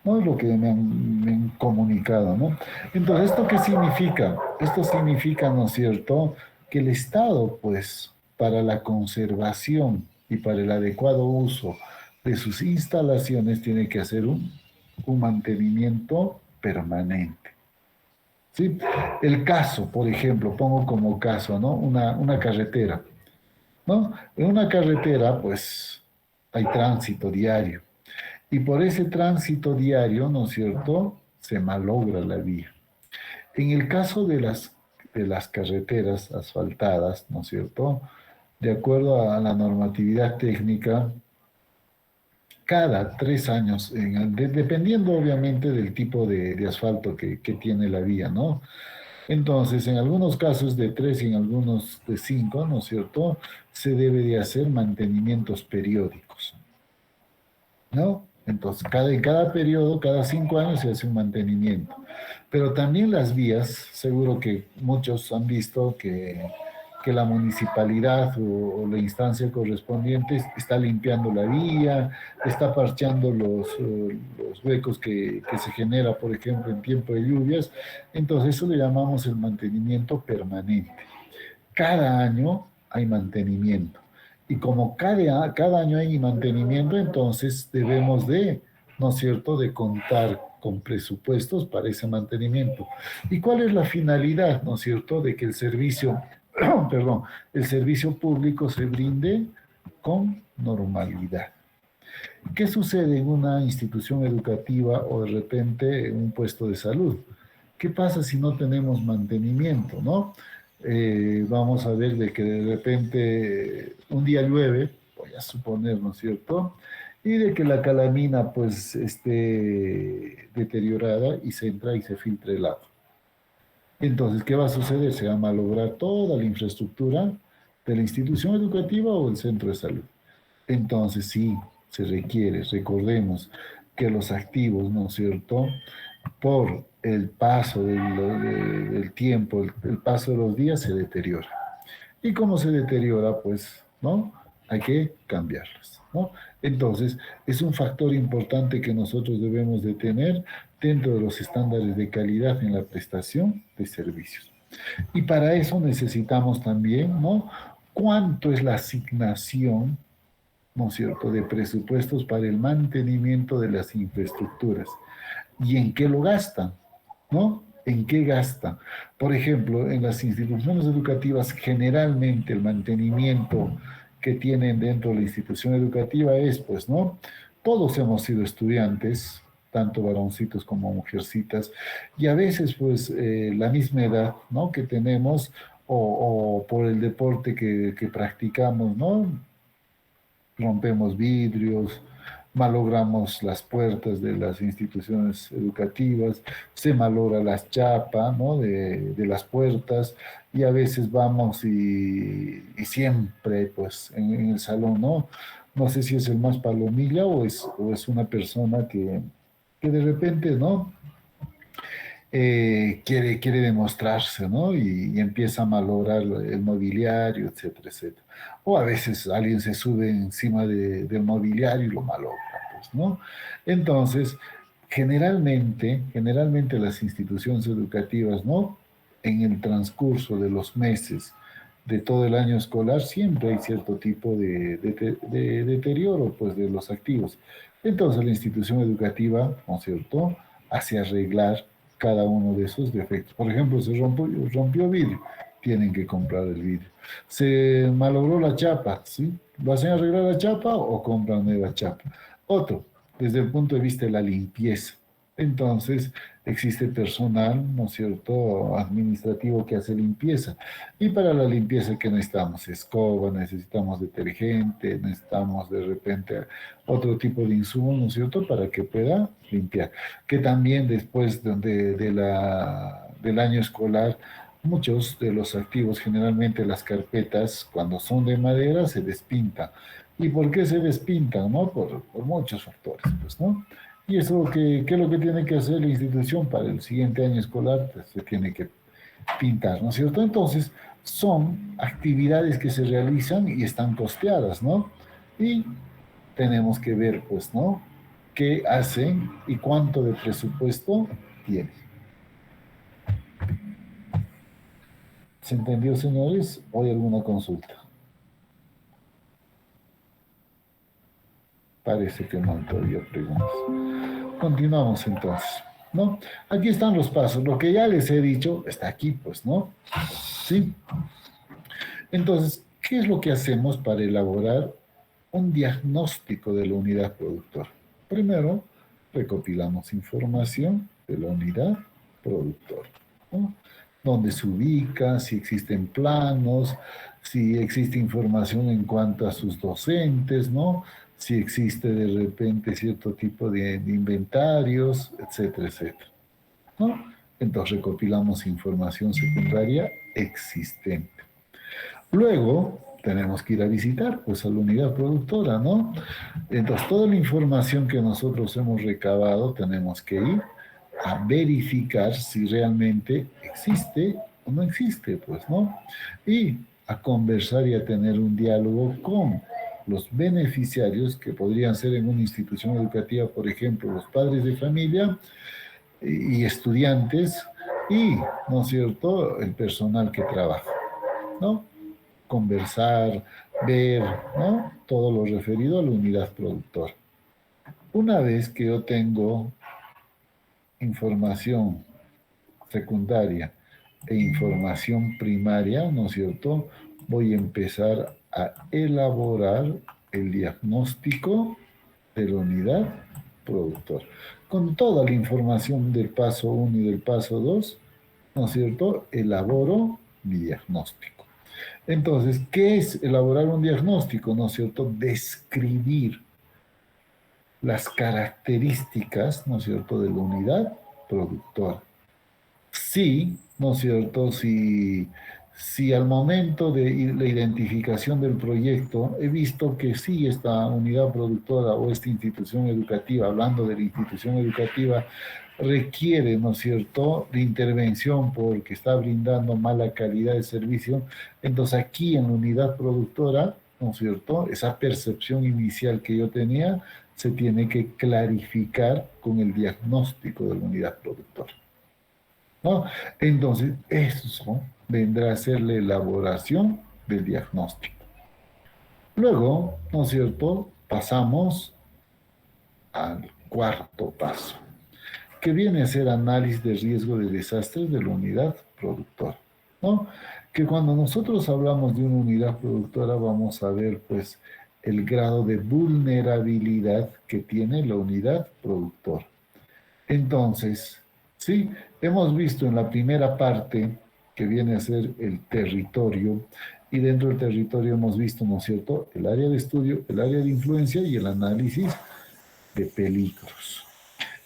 ¿no? Es lo que me han comunicado, ¿no? Entonces, ¿esto qué significa? Esto significa, ¿no es cierto?, que el Estado, pues, para la conservación y para el adecuado uso de sus instalaciones, tiene que hacer un mantenimiento permanente. ¿Sí? El caso, por ejemplo, pongo como caso, ¿no? Una carretera, ¿no? En una carretera, pues, hay tránsito diario. Y por ese tránsito diario, ¿no es cierto?, se malogra la vía. En el caso de las carreteras asfaltadas, ¿no es cierto?, de acuerdo a la normatividad técnica, cada 3 años, dependiendo obviamente del tipo de asfalto que tiene la vía, ¿no? Entonces, en algunos casos de 3 y en algunos de 5, ¿no es cierto?, se debe de hacer mantenimientos periódicos, ¿no? Entonces, en cada periodo, cada 5 años se hace un mantenimiento. Pero también las vías, seguro que muchos han visto que la municipalidad o la instancia correspondiente está limpiando la vía, está parchando los huecos que se genera, por ejemplo, en tiempo de lluvias. Entonces, eso le llamamos el mantenimiento permanente. Cada año hay mantenimiento. Y como cada año hay mantenimiento, entonces debemos de, ¿no es cierto?, de contar con presupuestos para ese mantenimiento. ¿Y cuál es la finalidad, ¿no es cierto?, de que el servicio, perdón, el servicio público se brinde con normalidad? ¿Qué sucede en una institución educativa o de repente en un puesto de salud? ¿Qué pasa si no tenemos mantenimiento, no? Vamos a ver de que de repente un día llueve, voy a suponer, ¿no es cierto?, y de que la calamina pues esté deteriorada y se entra y se filtra el agua. Entonces, ¿qué va a suceder? Se va a malograr toda la infraestructura de la institución educativa o el centro de salud. Entonces, sí, se requiere, recordemos que los activos, ¿no es cierto?, por el paso del tiempo, el paso de los días, se deteriora. Y como se deteriora, pues, ¿no?, hay que cambiarlas, ¿no? Entonces, es un factor importante que nosotros debemos de tener dentro de los estándares de calidad en la prestación de servicios. Y para eso necesitamos también, ¿no?, cuánto es la asignación, ¿no es cierto?, de presupuestos para el mantenimiento de las infraestructuras. ¿Y en qué lo gastan? ¿No? ¿En qué gastan? Por ejemplo, en las instituciones educativas, generalmente el mantenimiento que tienen dentro de la institución educativa es, pues, ¿no?, todos hemos sido estudiantes, tanto varoncitos como mujercitas, y a veces, pues, la misma edad, ¿no?, que tenemos, o por el deporte que practicamos, ¿no?, rompemos vidrios, malogramos las puertas de las instituciones educativas, se malogra las chapas, ¿no? de las puertas, y a veces vamos y siempre pues en el salón, ¿no? No sé si es el más palomilla o es una persona que de repente, ¿no? Quiere demostrarse, ¿no? Y empieza a malograr el mobiliario, etcétera, etcétera. O a veces alguien se sube encima del mobiliario y lo malogra, pues, ¿no? Entonces, generalmente las instituciones educativas, ¿no? En el transcurso de los meses de todo el año escolar, siempre hay cierto tipo de deterioro, pues, de los activos. Entonces, la institución educativa, ¿no es cierto?, hace arreglar cada uno de esos defectos. Por ejemplo, se rompió vidrio, tienen que comprar el vidrio. Se malogró la chapa, ¿sí? ¿Lo hacen arreglar la chapa o compran nueva chapa? Otro, desde el punto de vista de la limpieza. Entonces, existe personal, ¿no es cierto?, administrativo que hace limpieza. Y para la limpieza, ¿qué necesitamos? Escoba, necesitamos detergente, necesitamos de repente otro tipo de insumo, ¿no es cierto?, para que pueda limpiar. Que también después del año escolar, muchos de los activos, generalmente las carpetas, cuando son de madera, se despintan. ¿Y por qué se despintan? ¿No? Por muchos factores, pues, ¿no? Y eso, ¿qué es lo que tiene que hacer la institución para el siguiente año escolar? Pues se tiene que pintar, ¿no es cierto? Entonces, son actividades que se realizan y están costeadas, ¿no? Y tenemos que ver, pues, ¿no? ¿Qué hacen y cuánto de presupuesto tienen? ¿Se entendió, señores? ¿O hay alguna consulta? Parece que no hay todavía preguntas. Continuamos entonces, ¿no? Aquí están los pasos. Lo que ya les he dicho está aquí, pues, ¿no? ¿Sí? Entonces, ¿qué es lo que hacemos para elaborar un diagnóstico de la unidad productora? Primero, recopilamos información de la unidad productora, ¿no? Dónde se ubica, si existen planos, si existe información en cuanto a sus docentes, ¿no? Si existe de repente cierto tipo de inventarios, etcétera, etcétera, ¿no? Entonces recopilamos información secundaria existente. Luego tenemos que ir a visitar pues a la unidad productora, ¿no? Entonces toda la información que nosotros hemos recabado tenemos que ir a verificar si realmente existe o no existe, pues, ¿no? Y a conversar y a tener un diálogo con los beneficiarios que podrían ser en una institución educativa, por ejemplo, los padres de familia y estudiantes y, ¿no es cierto?, el personal que trabaja, ¿no? Conversar, ver, ¿no? Todo lo referido a la unidad productora. Una vez que yo tengo información secundaria e información primaria, ¿no es cierto?, voy a empezar a elaborar el diagnóstico de la unidad productora. Con toda la información del paso 1 y del paso 2, ¿no es cierto?, elaboro mi diagnóstico. Entonces, ¿qué es elaborar un diagnóstico? ¿No es cierto?, describir las características, ¿no es cierto?, de la unidad productora. Sí, ¿no es cierto?, si al momento de la identificación del proyecto he visto que sí esta unidad productora o esta institución educativa, hablando de la institución educativa, requiere, ¿no es cierto?, de intervención porque está brindando mala calidad de servicio, entonces aquí en la unidad productora, ¿no es cierto?, esa percepción inicial que yo tenía se tiene que clarificar con el diagnóstico de la unidad productora, ¿no? Entonces, eso vendrá a ser la elaboración del diagnóstico. Luego, ¿no es cierto?, pasamos al cuarto paso, que viene a ser análisis de riesgo de desastres de la unidad productora, ¿no? Que cuando nosotros hablamos de una unidad productora vamos a ver, pues, el grado de vulnerabilidad que tiene la unidad productora. Entonces, sí, hemos visto en la primera parte que viene a ser el territorio, y dentro del territorio hemos visto, ¿no es cierto?, el área de estudio, el área de influencia y el análisis de peligros.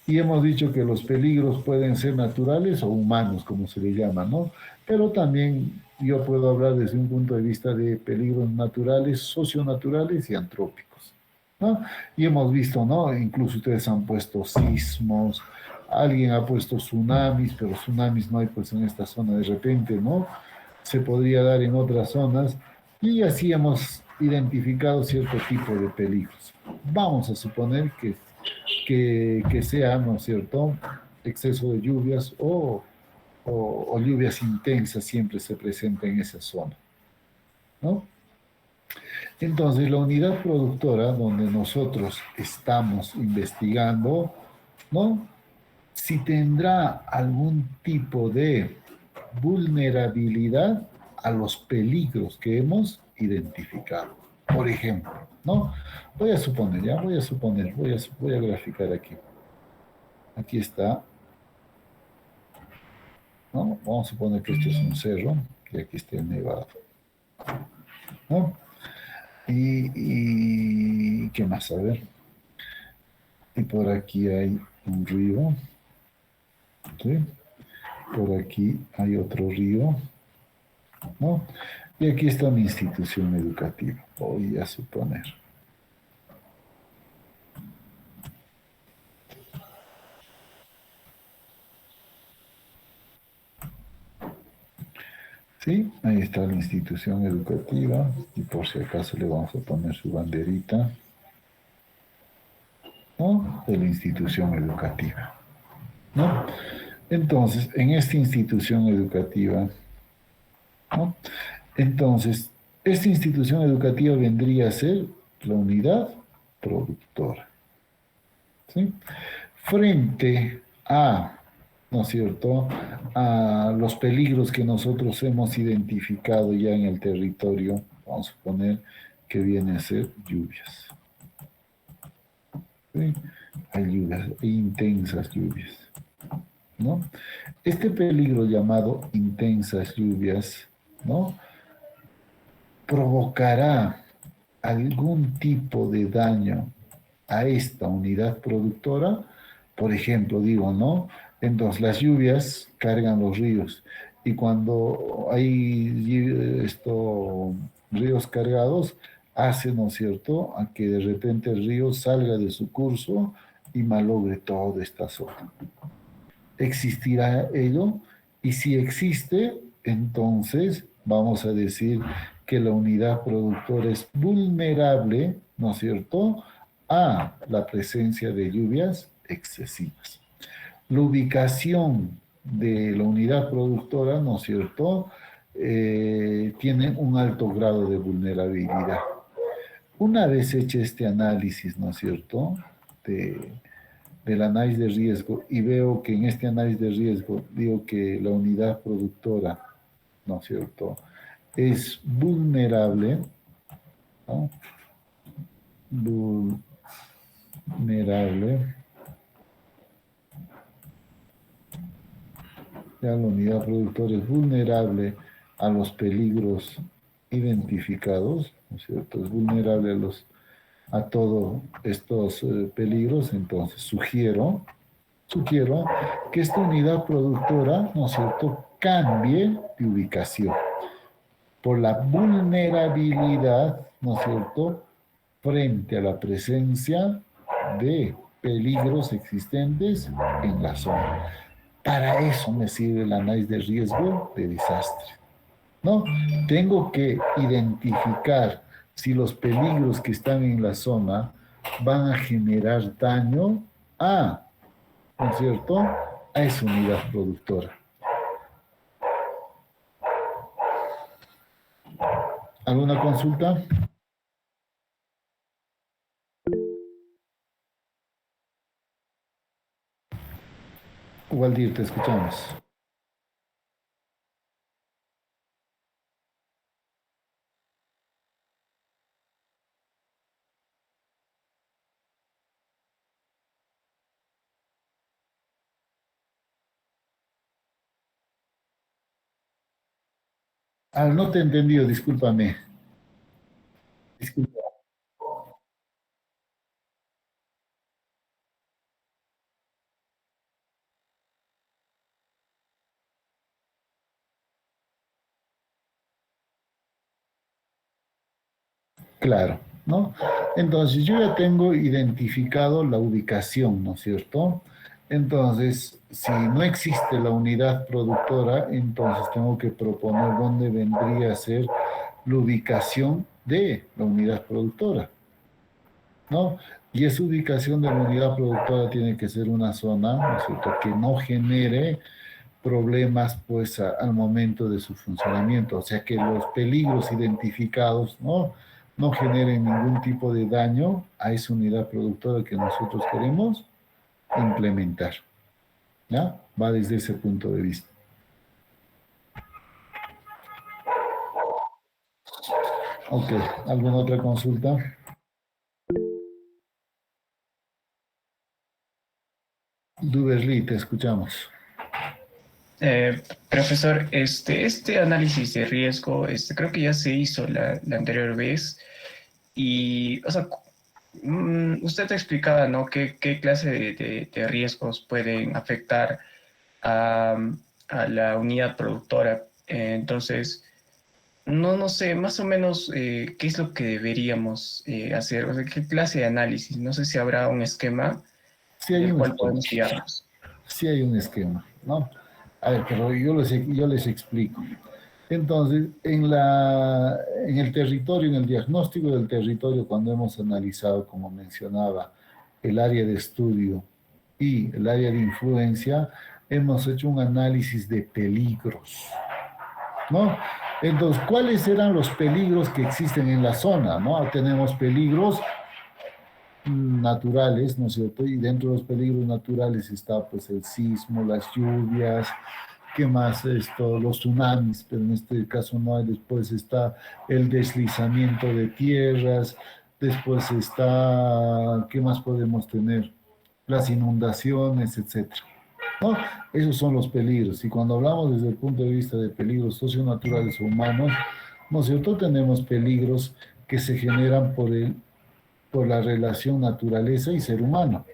Y hemos dicho que los peligros pueden ser naturales o humanos, como se le llama, ¿no? Pero también yo puedo hablar desde un punto de vista de peligros naturales, socionaturales y antrópicos, ¿no? Y hemos visto, ¿no? Incluso ustedes han puesto sismos, alguien ha puesto tsunamis, pero tsunamis no hay pues en esta zona de repente, ¿no? Se podría dar en otras zonas y así hemos identificado cierto tipo de peligros. Vamos a suponer que sea, ¿no es cierto?, exceso de lluvias o lluvias intensas siempre se presenta en esa zona, ¿no? Entonces, la unidad productora donde nosotros estamos investigando, ¿no? Si tendrá algún tipo de vulnerabilidad a los peligros que hemos identificado. Por ejemplo, ¿no? Voy a suponer, ya voy a suponer, voy a graficar aquí. Aquí está, ¿no? Vamos a suponer que esto es un cerro, que aquí está nevado, ¿no? Y ¿qué más? A ver. Y por aquí hay un río, ¿sí? Por aquí hay otro río, ¿no? Y aquí está mi institución educativa, voy a suponer. ¿Sí? Ahí está la institución educativa y por si acaso le vamos a poner su banderita, ¿no? De la institución educativa, ¿no? Entonces, en esta institución educativa, ¿no? Entonces, esta institución educativa vendría a ser la unidad productora, ¿sí? Frente a, ¿no es cierto?, a los peligros que nosotros hemos identificado ya en el territorio, vamos a suponer que viene a ser lluvias, ¿sí? Hay lluvias, hay intensas lluvias, ¿no? Este peligro llamado intensas lluvias, ¿no?, provocará algún tipo de daño a esta unidad productora. Por ejemplo, digo, ¿no? Entonces las lluvias cargan los ríos y cuando hay ríos cargados, hace, ¿no es cierto?, a que de repente el río salga de su curso y malogre toda esta zona. ¿Existirá ello? Y si existe, entonces vamos a decir que la unidad productora es vulnerable, ¿no es cierto?, a la presencia de lluvias excesivas. La ubicación de la unidad productora, ¿no es cierto?, tiene un alto grado de vulnerabilidad. Una vez hecho este análisis, ¿no es cierto?, de, del análisis de riesgo y veo que en este análisis de riesgo digo que la unidad productora, ¿no es cierto?, es vulnerable, ¿no?, vulnerable, ya la unidad productora es vulnerable a los peligros identificados, ¿no es cierto?, es vulnerable a todos estos peligros, entonces sugiero que esta unidad productora, ¿no es cierto?, cambie de ubicación por la vulnerabilidad, ¿no es cierto?, frente a la presencia de peligros existentes en la zona. Para eso me sirve el análisis de riesgo de desastre, ¿no? Tengo que identificar si los peligros que están en la zona van a generar daño a, ¿no es cierto?, a esa unidad productora. ¿Alguna consulta? Waldir, te escuchamos. Ah, no te he entendido, discúlpame. Disculpa. Claro, ¿no? Entonces yo ya tengo identificado la ubicación, ¿no es cierto? Entonces, si no existe la unidad productora, entonces tengo que proponer dónde vendría a ser la ubicación de la unidad productora, ¿no? Y esa ubicación de la unidad productora tiene que ser una zona, ¿no es cierto?, que no genere problemas pues al momento de su funcionamiento, o sea que los peligros identificados no generen ningún tipo de daño a esa unidad productora que nosotros queremos implementar, ¿ya? Va desde ese punto de vista. Ok, ¿alguna otra consulta? Duberly, te escuchamos. Profesor, este análisis de riesgo, creo que ya se hizo la anterior vez y, o sea, usted explicaba, ¿no? ¿Qué clase de riesgos pueden afectar a, a la unidad productora? Entonces, no sé, más o menos, ¿qué es lo que deberíamos hacer? O sea, ¿qué clase de análisis? No sé si habrá un esquema Sí hay del un cual esquema, podemos guiarnos. sí hay un esquema, ¿no? A ver, pero yo les explico. Entonces, en el territorio, en el diagnóstico del territorio, cuando hemos analizado, como mencionaba, el área de estudio y el área de influencia, hemos hecho un análisis de peligros, ¿no? Entonces, ¿cuáles eran los peligros que existen en la zona, ¿no? Tenemos peligros naturales, ¿no es cierto? Y dentro de los peligros naturales está pues el sismo, las lluvias, ¿qué más? Esto, los tsunamis, pero en este caso no hay. Después está el deslizamiento de tierras, después está, ¿qué más podemos tener? Las inundaciones, etcétera, ¿no? Esos son los peligros. Y cuando hablamos desde el punto de vista de peligros socionaturales o humanos, ¿no es cierto? Tenemos peligros que se generan por la relación naturaleza y ser humano.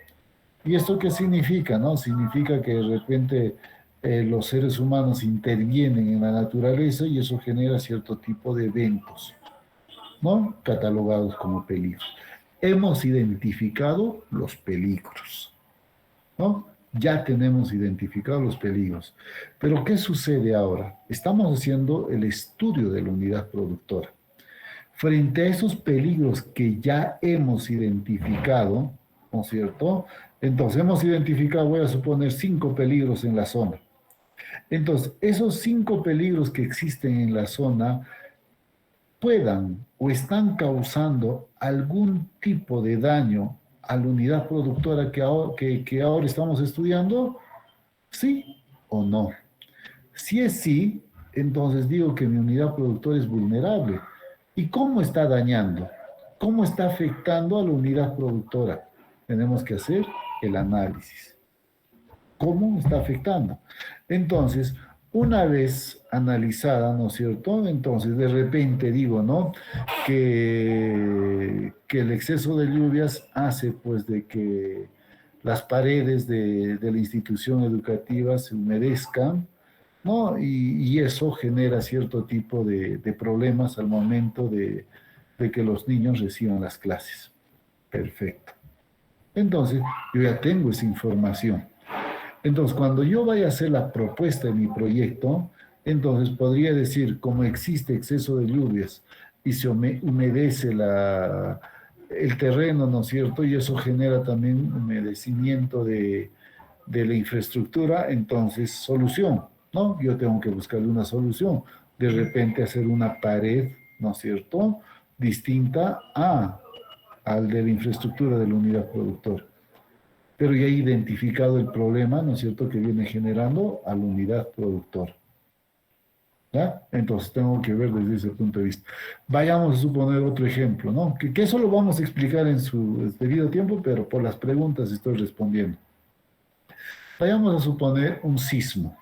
¿Y esto qué significa, no? Significa que de repente los seres humanos intervienen en la naturaleza y eso genera cierto tipo de eventos, ¿no? Catalogados como peligros. Hemos identificado los peligros, ¿no? Ya tenemos identificados los peligros. Pero ¿qué sucede ahora? Estamos haciendo el estudio de la unidad productora. Frente a esos peligros que ya hemos identificado, ¿no es cierto? Entonces hemos identificado, voy a suponer, 5 peligros en la zona. Entonces, esos 5 peligros que existen en la zona puedan o están causando algún tipo de daño a la unidad productora que ahora estamos estudiando, ¿sí o no? Si es sí, entonces digo que mi unidad productora es vulnerable. ¿Y cómo está dañando? ¿Cómo está afectando a la unidad productora? Tenemos que hacer el análisis. ¿Cómo está afectando? Entonces, una vez analizada, ¿no es cierto? Entonces, de repente digo, ¿no? Que el exceso de lluvias hace, pues, de que las paredes de la institución educativa se humedezcan, ¿no? Y eso genera cierto tipo de problemas al momento de que los niños reciban las clases. Perfecto. Entonces, yo ya tengo esa información. Entonces, cuando yo vaya a hacer la propuesta de mi proyecto, entonces podría decir, como existe exceso de lluvias y se humedece el terreno, ¿no es cierto? Y eso genera también humedecimiento de la infraestructura, entonces solución, ¿no? Yo tengo que buscarle una solución. De repente hacer una pared, ¿no es cierto?, distinta al de la infraestructura de la unidad productora. Pero ya he identificado el problema, ¿no es cierto?, que viene generando a la unidad productora. ¿Ya? Entonces tengo que ver desde ese punto de vista. Vayamos a suponer otro ejemplo, ¿no? Que eso lo vamos a explicar en su debido tiempo, pero por las preguntas estoy respondiendo. Vayamos a suponer un sismo,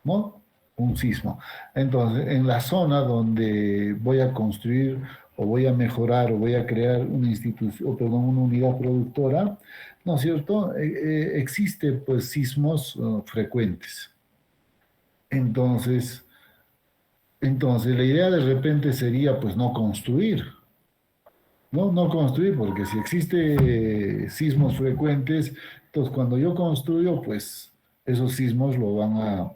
¿no? Un sismo. Entonces, en la zona donde voy a construir o voy a mejorar o voy a crear una institución, o perdón, una unidad productora, ¿no es cierto? Existe pues sismos frecuentes. Entonces, la idea de repente sería pues no construir, ¿no? No construir, porque si existe sismos frecuentes, entonces cuando yo construyo, pues esos sismos lo van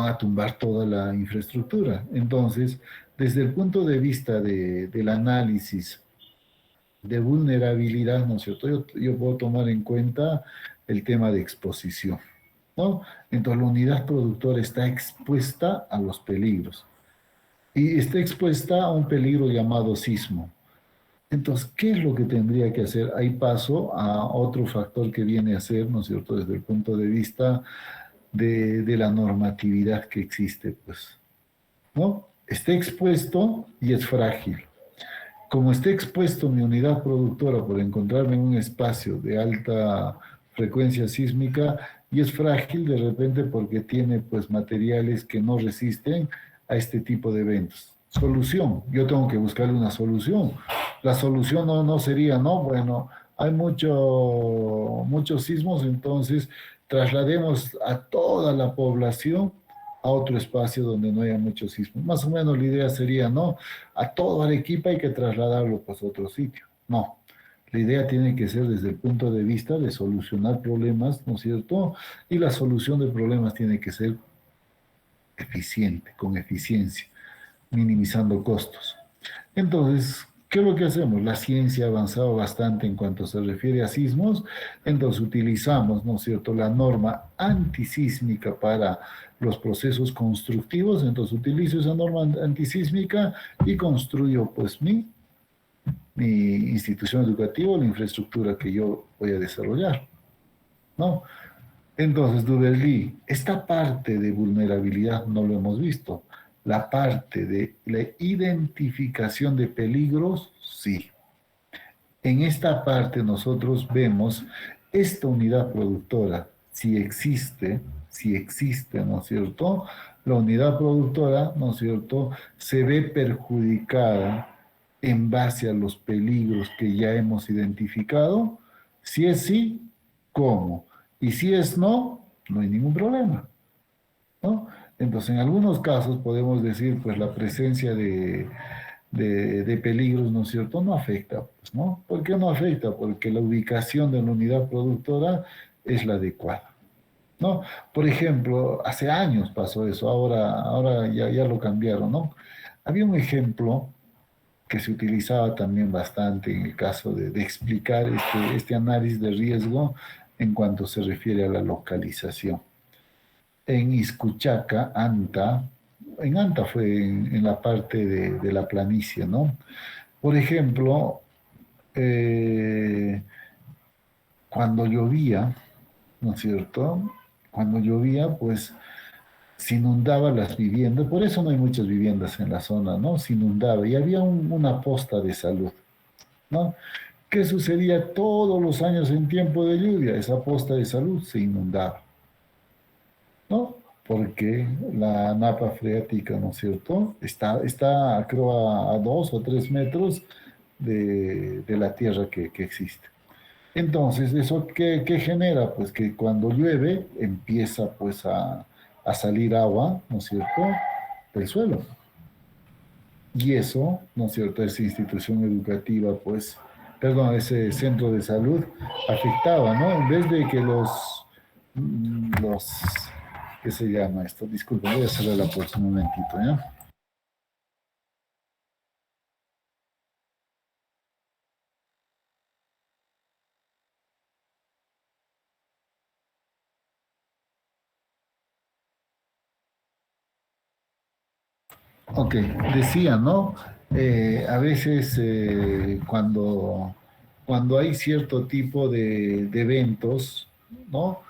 a tumbar toda la infraestructura. Entonces, desde el punto de vista del análisis de vulnerabilidad, ¿no es cierto? Yo puedo tomar en cuenta el tema de exposición, ¿no? Entonces, la unidad productora está expuesta a los peligros y está expuesta a un peligro llamado sismo. Entonces, ¿qué es lo que tendría que hacer? Ahí paso a otro factor que viene a ser, ¿no es cierto?, desde el punto de vista de la normatividad que existe, pues, ¿no? Está expuesto y es frágil. Como esté expuesto mi unidad productora por encontrarme en un espacio de alta frecuencia sísmica y es frágil de repente porque tiene pues materiales que no resisten a este tipo de eventos. Solución, yo tengo que buscarle una solución. La solución no sería, no, bueno, hay muchos sismos, entonces traslademos a toda la población a otro espacio donde no haya muchos sismos. Más o menos la idea sería, no, a todo Arequipa hay que trasladarlo pues a otro sitio. No, la idea tiene que ser desde el punto de vista de solucionar problemas, ¿no es cierto? Y la solución de problemas tiene que ser eficiente, con eficiencia, minimizando costos. Entonces, ¿qué es lo que hacemos? La ciencia ha avanzado bastante en cuanto se refiere a sismos, entonces utilizamos, ¿no es cierto?, la norma antisísmica para los procesos constructivos, entonces utilizo esa norma antisísmica y construyo pues mi institución educativa, la infraestructura que yo voy a desarrollar, ¿no? Entonces, Duverly, esta parte de vulnerabilidad no lo hemos visto. La parte de la identificación de peligros, sí. En esta parte nosotros vemos esta unidad productora, si existe, ¿no es cierto? La unidad productora, ¿no es cierto?, se ve perjudicada en base a los peligros que ya hemos identificado. Si es sí, ¿cómo? Y si es no, no hay ningún problema, ¿no? Entonces, en algunos casos podemos decir, pues la presencia de peligros, ¿no es cierto?, no afecta, pues, ¿no? ¿Por qué no afecta? Porque la ubicación de la unidad productora es la adecuada, ¿no? Por ejemplo, hace años pasó eso, ahora ya lo cambiaron, ¿no? Había un ejemplo que se utilizaba también bastante en el caso de explicar este análisis de riesgo en cuanto se refiere a la localización. En Iscuchaca, Anta, en Anta fue en la parte de la planicie, ¿no? Por ejemplo, cuando llovía, ¿no es cierto? Cuando llovía, pues se inundaba las viviendas, por eso no hay muchas viviendas en la zona, ¿no? Se inundaba y había una posta de salud, ¿no? ¿Qué sucedía todos los años en tiempo de lluvia? Esa posta de salud se inundaba, ¿no? Porque la napa freática, ¿no es cierto?, está creo, a 2 o 3 metros de la tierra que existe. Entonces, ¿eso qué genera? Pues que cuando llueve empieza pues a salir agua, ¿no es cierto?, del suelo. Y eso, ¿no es cierto?, esa institución educativa, pues, perdón, ese centro de salud afectaba, ¿no? En vez de que ¿qué se llama esto? Disculpen, voy a cerrar la puerta un momentito, ¿ya? Ok, decía, ¿no? A veces cuando hay cierto tipo de eventos, ¿no?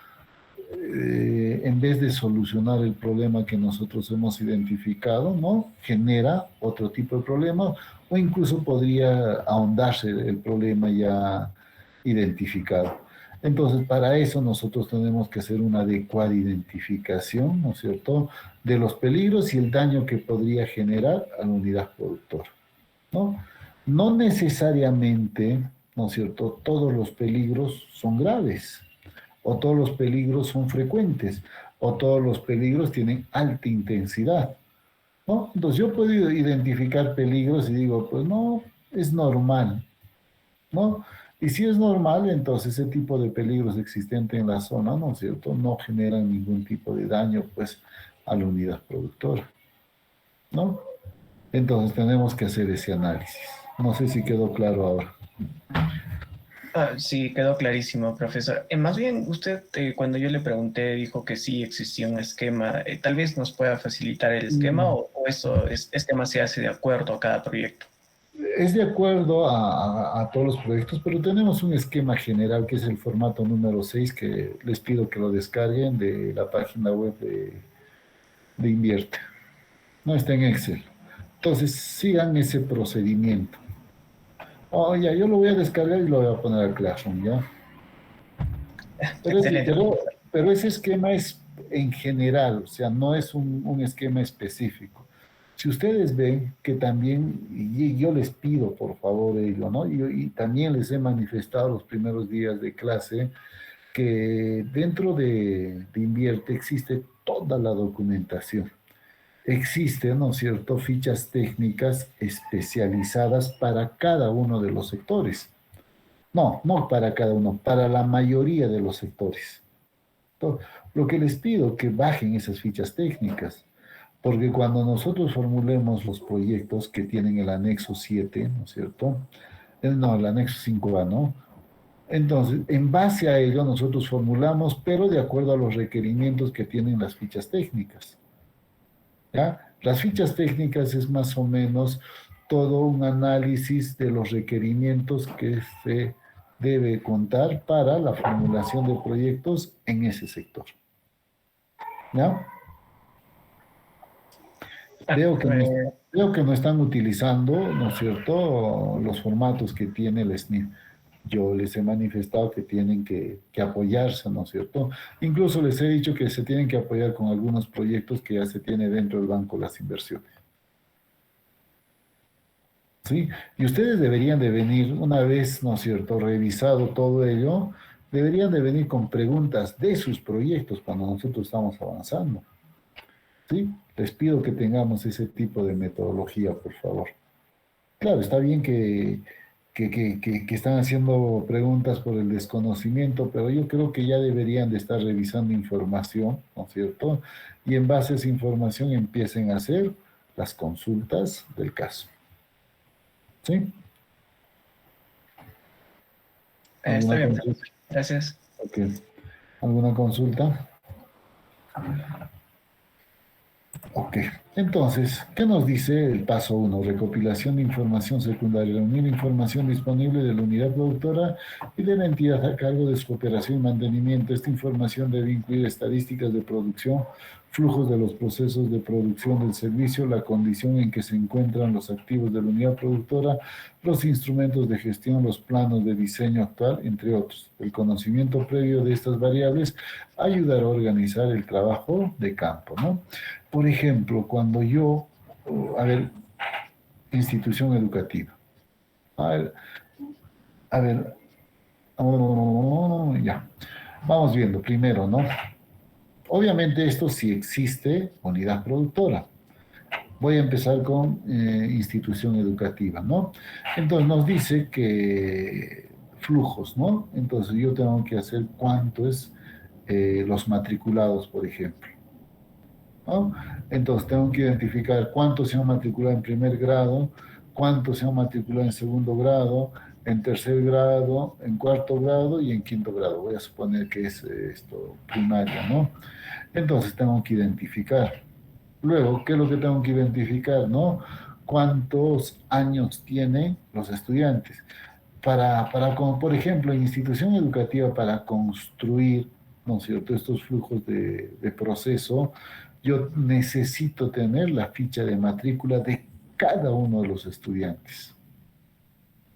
En vez de solucionar el problema que nosotros hemos identificado, ¿no? Genera otro tipo de problema o incluso podría ahondarse el problema ya identificado. Entonces, para eso nosotros tenemos que hacer una adecuada identificación, ¿no es cierto?, de los peligros y el daño que podría generar a la unidad productora, ¿no? No necesariamente, ¿no es cierto?, todos los peligros son graves, o todos los peligros son frecuentes, o todos los peligros tienen alta intensidad. ¿no? Entonces yo puedo identificar peligros y digo, pues no, es normal, ¿no? Y si es normal, entonces ese tipo de peligros existentes en la zona, ¿no es cierto?, no generan ningún tipo de daño, pues, a la unidad productora, ¿no? Entonces tenemos que hacer ese análisis. No sé si quedó claro ahora. Sí, quedó clarísimo, profesor. Más bien, usted, cuando yo le pregunté, dijo que sí existía un esquema. Tal vez nos pueda facilitar el esquema o eso, esquema se hace de acuerdo a cada proyecto. Es de acuerdo a todos los proyectos, pero tenemos un esquema general que es el formato número 6 que les pido que lo descarguen de la página web de Invierte. No está en Excel. Entonces, sigan ese procedimiento. Oh, ya, yo lo voy a descargar y lo voy a poner al Classroom, ¿ya? Pero, Excelente. pero, pero ese esquema es en general, o sea, no es un esquema específico. Si ustedes ven que también, y yo les pido por favor ello, ¿no? Y también les he manifestado los primeros días de clase que dentro de Invierte existe toda la documentación. Existen, ¿no es cierto?, fichas técnicas especializadas para cada uno de los sectores. No, no para cada uno, para la mayoría de los sectores. Entonces, lo que les pido que bajen esas fichas técnicas, porque cuando nosotros formulemos los proyectos que tienen el anexo 7, ¿no es cierto? No, el anexo 5A, ¿no? Entonces, en base a ello, nosotros formulamos, pero de acuerdo a los requerimientos que tienen las fichas técnicas, ¿ya? Las fichas técnicas es más o menos todo un análisis de los requerimientos que se debe contar para la formulación de proyectos en ese sector, ¿ya? Ah, Veo que no, veo que no están utilizando, ¿no es cierto?, los formatos que tiene el SNIP. Yo les he manifestado que tienen que apoyarse, ¿no es cierto? Incluso les he dicho que se tienen que apoyar con algunos proyectos que ya se tiene dentro del banco las inversiones. ¿Sí? Y ustedes deberían de venir, una vez, ¿no es cierto?, revisado todo ello, deberían de venir con preguntas de sus proyectos cuando nosotros estamos avanzando. ¿Sí? Les pido que tengamos ese tipo de metodología, por favor. Claro, está bien que están haciendo preguntas por el desconocimiento, pero yo creo que ya deberían de estar revisando información, ¿no es cierto? Y en base a esa información empiecen a hacer las consultas del caso. ¿Sí? está ¿Alguna bien, consulta? profesor. Gracias. Ok. ¿Alguna consulta? Ok, entonces, ¿qué nos dice el paso 1? Recopilación de información secundaria, reunir información disponible de la unidad productora y de la entidad a cargo de su operación y mantenimiento. Esta información debe incluir estadísticas de producción, flujos de los procesos de producción del servicio, la condición en que se encuentran los activos de la unidad productora, los instrumentos de gestión, los planos de diseño actual, entre otros. El conocimiento previo de estas variables ayudará a organizar el trabajo de campo, ¿no? Por ejemplo, cuando yo, a ver, institución educativa. A ver, a ver, ya. Vamos viendo primero, ¿no? Obviamente esto sí existe unidad productora. Voy a empezar con institución educativa, ¿no? Entonces nos dice que flujos, ¿no? Entonces yo tengo que hacer cuánto es los matriculados, por ejemplo, ¿no? Entonces tengo que identificar cuántos se han matriculado en primer grado, cuántos se han matriculado en segundo grado, en tercer grado, en cuarto grado y en quinto grado. Voy a suponer que es esto primaria, ¿no? Entonces tengo que identificar. Luego, ¿qué es lo que tengo que identificar, no? ¿Cuántos años tienen los estudiantes? Como por ejemplo, en institución educativa, para construir, ¿no es cierto?, estos flujos de proceso, yo necesito tener la ficha de matrícula de cada uno de los estudiantes,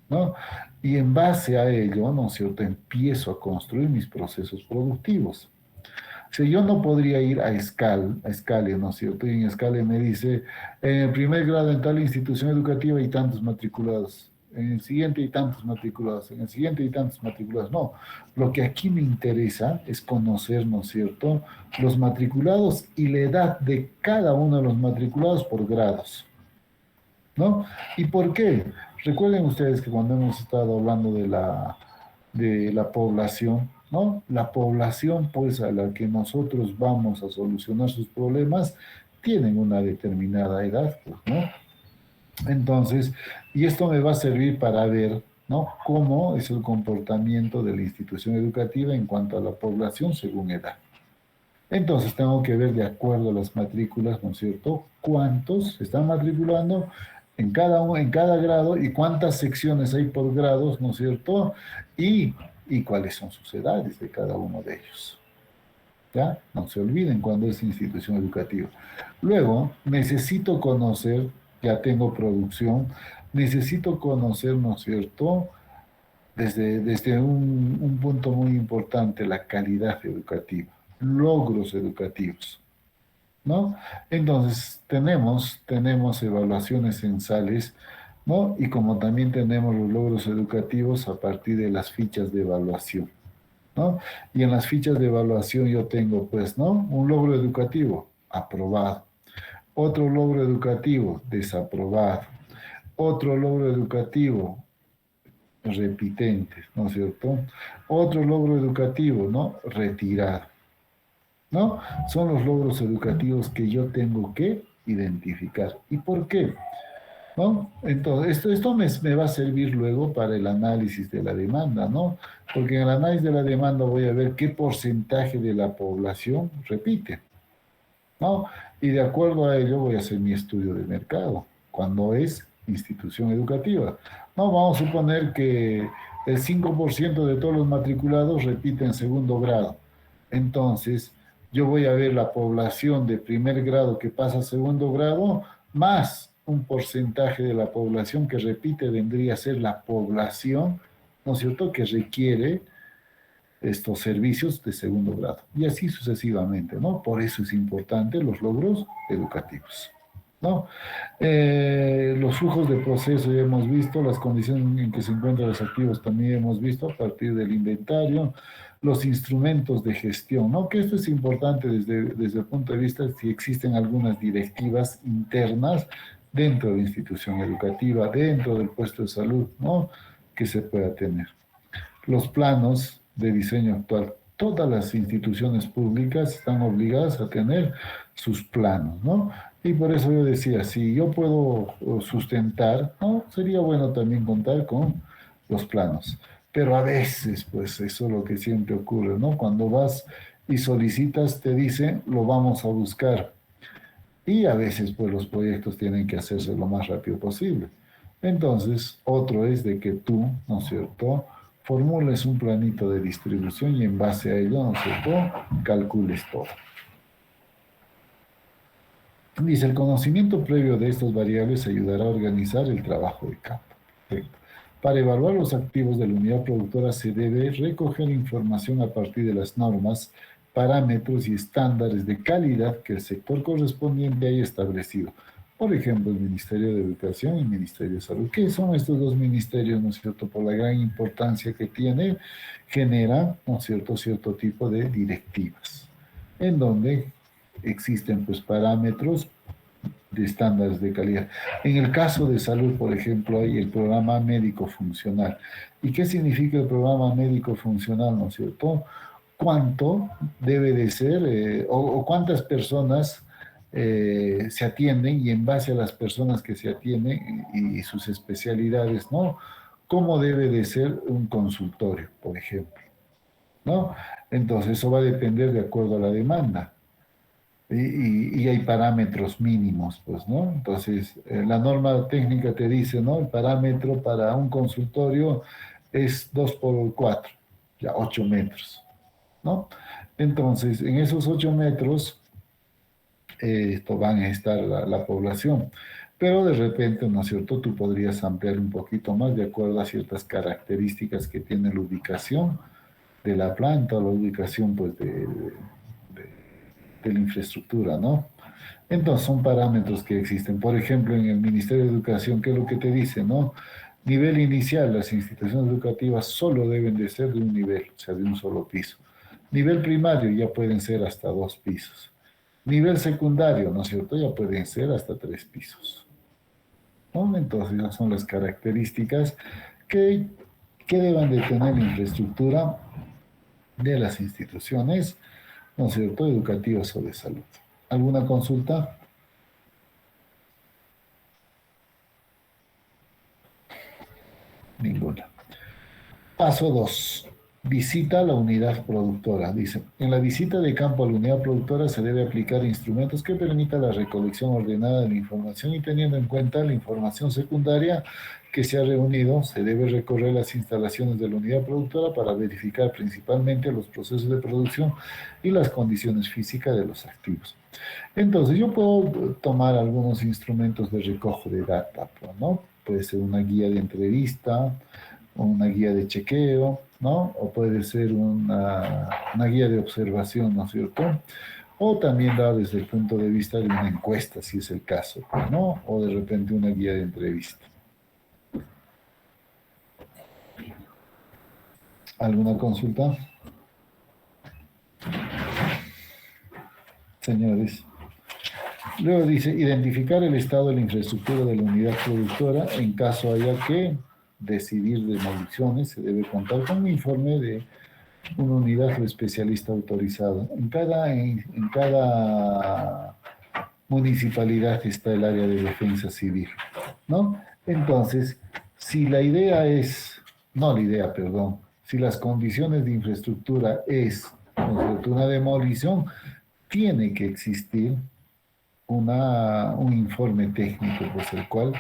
¿no? Y en base a ello, ¿no es cierto?, empiezo a construir mis procesos productivos. Si yo no podría ir a Escale, ¿no es cierto? Y en Escale me dice, en el primer grado en tal institución educativa hay tantos matriculados. en el siguiente y tantos matriculados, en el siguiente y tantos matriculados. No, lo que aquí me interesa es conocer, ¿no es cierto?, los matriculados y la edad de cada uno de los matriculados por grados, ¿no? ¿Y por qué? Recuerden ustedes que cuando hemos estado hablando de la población, ¿no? La población, pues, a la que nosotros vamos a solucionar sus problemas, tienen una determinada edad, pues, ¿no? Entonces, y esto me va a servir para ver, ¿no?, cómo es el comportamiento de la institución educativa en cuanto a la población según edad. Entonces, tengo que ver de acuerdo a las matrículas, ¿no es cierto?, cuántos se están matriculando en cada grado y cuántas secciones hay por grados, ¿no es cierto?, y cuáles son sus edades de cada uno de ellos. ¿Ya? No se olviden cuando es institución educativa. Luego, necesito conocer, ya tengo producción, necesito conocer, ¿no es cierto?, desde un punto muy importante, la calidad educativa, logros educativos, ¿no? Entonces, tenemos evaluaciones censales, ¿no? Y como también tenemos los logros educativos a partir de las fichas de evaluación, ¿no? Y en las fichas de evaluación yo tengo, pues, ¿no?, un logro educativo, aprobado. Otro logro educativo, desaprobado. Otro logro educativo, repitente, ¿no es cierto? Otro logro educativo, ¿no?, retirado, ¿no? Son los logros educativos que yo tengo que identificar. ¿Y por qué? ¿No? Entonces, esto me va a servir luego para el análisis de la demanda, ¿no? Porque en el análisis de la demanda voy a ver qué porcentaje de la población repite, ¿no? Y de acuerdo a ello voy a hacer mi estudio de mercado, cuando es institución educativa. No, vamos a suponer que el 5% de todos los matriculados repite en segundo grado. Entonces, yo voy a ver la población de primer grado que pasa a segundo grado, más un porcentaje de la población que repite, vendría a ser la población, ¿no es cierto?, que requiere estos servicios de segundo grado. Y así sucesivamente, ¿no? Por eso es importante los logros educativos, ¿no? Los flujos de proceso ya hemos visto, las condiciones en que se encuentran los activos también hemos visto a partir del inventario, los instrumentos de gestión, ¿no? Que esto es importante desde el punto de vista de si existen algunas directivas internas dentro de la institución educativa, dentro del puesto de salud, ¿no?, que se pueda tener. Los planos de diseño actual. Todas las instituciones públicas están obligadas a tener sus planos, ¿no? Y por eso yo decía, si yo puedo sustentar, ¿no?, sería bueno también contar con los planos. Pero a veces, pues eso es lo que siempre ocurre, ¿no? Cuando vas y solicitas, te dicen, lo vamos a buscar. Y a veces, pues los proyectos tienen que hacerse lo más rápido posible. Entonces, otro es de que tú, ¿no es cierto?, formules un planito de distribución y en base a ello, ¿no es cierto?, calcules todo. Dice, el conocimiento previo de estas variables ayudará a organizar el trabajo de campo. Perfecto. Para evaluar los activos de la unidad productora se debe recoger información a partir de las normas, parámetros y estándares de calidad que el sector correspondiente haya establecido. Por ejemplo, el Ministerio de Educación y el Ministerio de Salud. ¿Qué son estos dos ministerios, no es cierto? Por la gran importancia que tiene, genera, ¿no es cierto?, cierto tipo de directivas, en donde existen, pues, parámetros de estándares de calidad. En el caso de salud, por ejemplo, hay el programa médico funcional. ¿Y qué significa el programa médico funcional, no es cierto? ¿Cuánto debe de ser o cuántas personas se atienden, y en base a las personas que se atienden y sus especialidades, ¿no?, cómo debe de ser un consultorio, por ejemplo, ¿no? Entonces eso va a depender de acuerdo a la demanda. Y hay parámetros mínimos, pues, ¿no? Entonces, la norma técnica te dice, ¿no?, el parámetro para un consultorio es 2 por 4, ya 8 metros, ¿no? Entonces, en esos 8 metros, esto van a estar la población. Pero de repente, ¿no es cierto?, tú podrías ampliar un poquito más de acuerdo a ciertas características que tiene la ubicación de la planta o la ubicación, pues, de la infraestructura, ¿no? Entonces, son parámetros que existen. Por ejemplo, en el Ministerio de Educación, ¿qué es lo que te dice, no? Nivel inicial, las instituciones educativas solo deben de ser de un nivel, o sea, de un solo piso. Nivel primario ya pueden ser hasta 2 pisos. Nivel secundario, ¿no es cierto? Ya pueden ser hasta 3 pisos, ¿no? Entonces, esas son las características que, que deben de tener la infraestructura de las instituciones, ¿no es cierto?, educativas o de salud. ¿Alguna consulta? Ninguna. Paso 2. Visita a la unidad productora. Dice, en la visita de campo a la unidad productora se debe aplicar instrumentos que permitan la recolección ordenada de la información y teniendo en cuenta la información secundaria que se ha reunido, se debe recorrer las instalaciones de la unidad productora para verificar principalmente los procesos de producción y las condiciones físicas de los activos. Entonces, yo puedo tomar algunos instrumentos de recojo de data, ¿no? Puede ser una guía de entrevista, una guía de chequeo, ¿no? O puede ser una guía de observación, ¿no es cierto? O también da desde el punto de vista de una encuesta, si es el caso, ¿no? O de repente una guía de entrevista. ¿Alguna consulta? Señores. Luego dice, identificar el estado de la infraestructura de la unidad productora. En caso haya que decidir demoliciones, se debe contar con un informe de una unidad o especialista autorizado. En cada municipalidad está el área de defensa civil, ¿no? Entonces, si la idea es, no la idea, perdón, si las condiciones de infraestructura es, ¿no es cierto?, una demolición, tiene que existir un informe técnico, pues el cual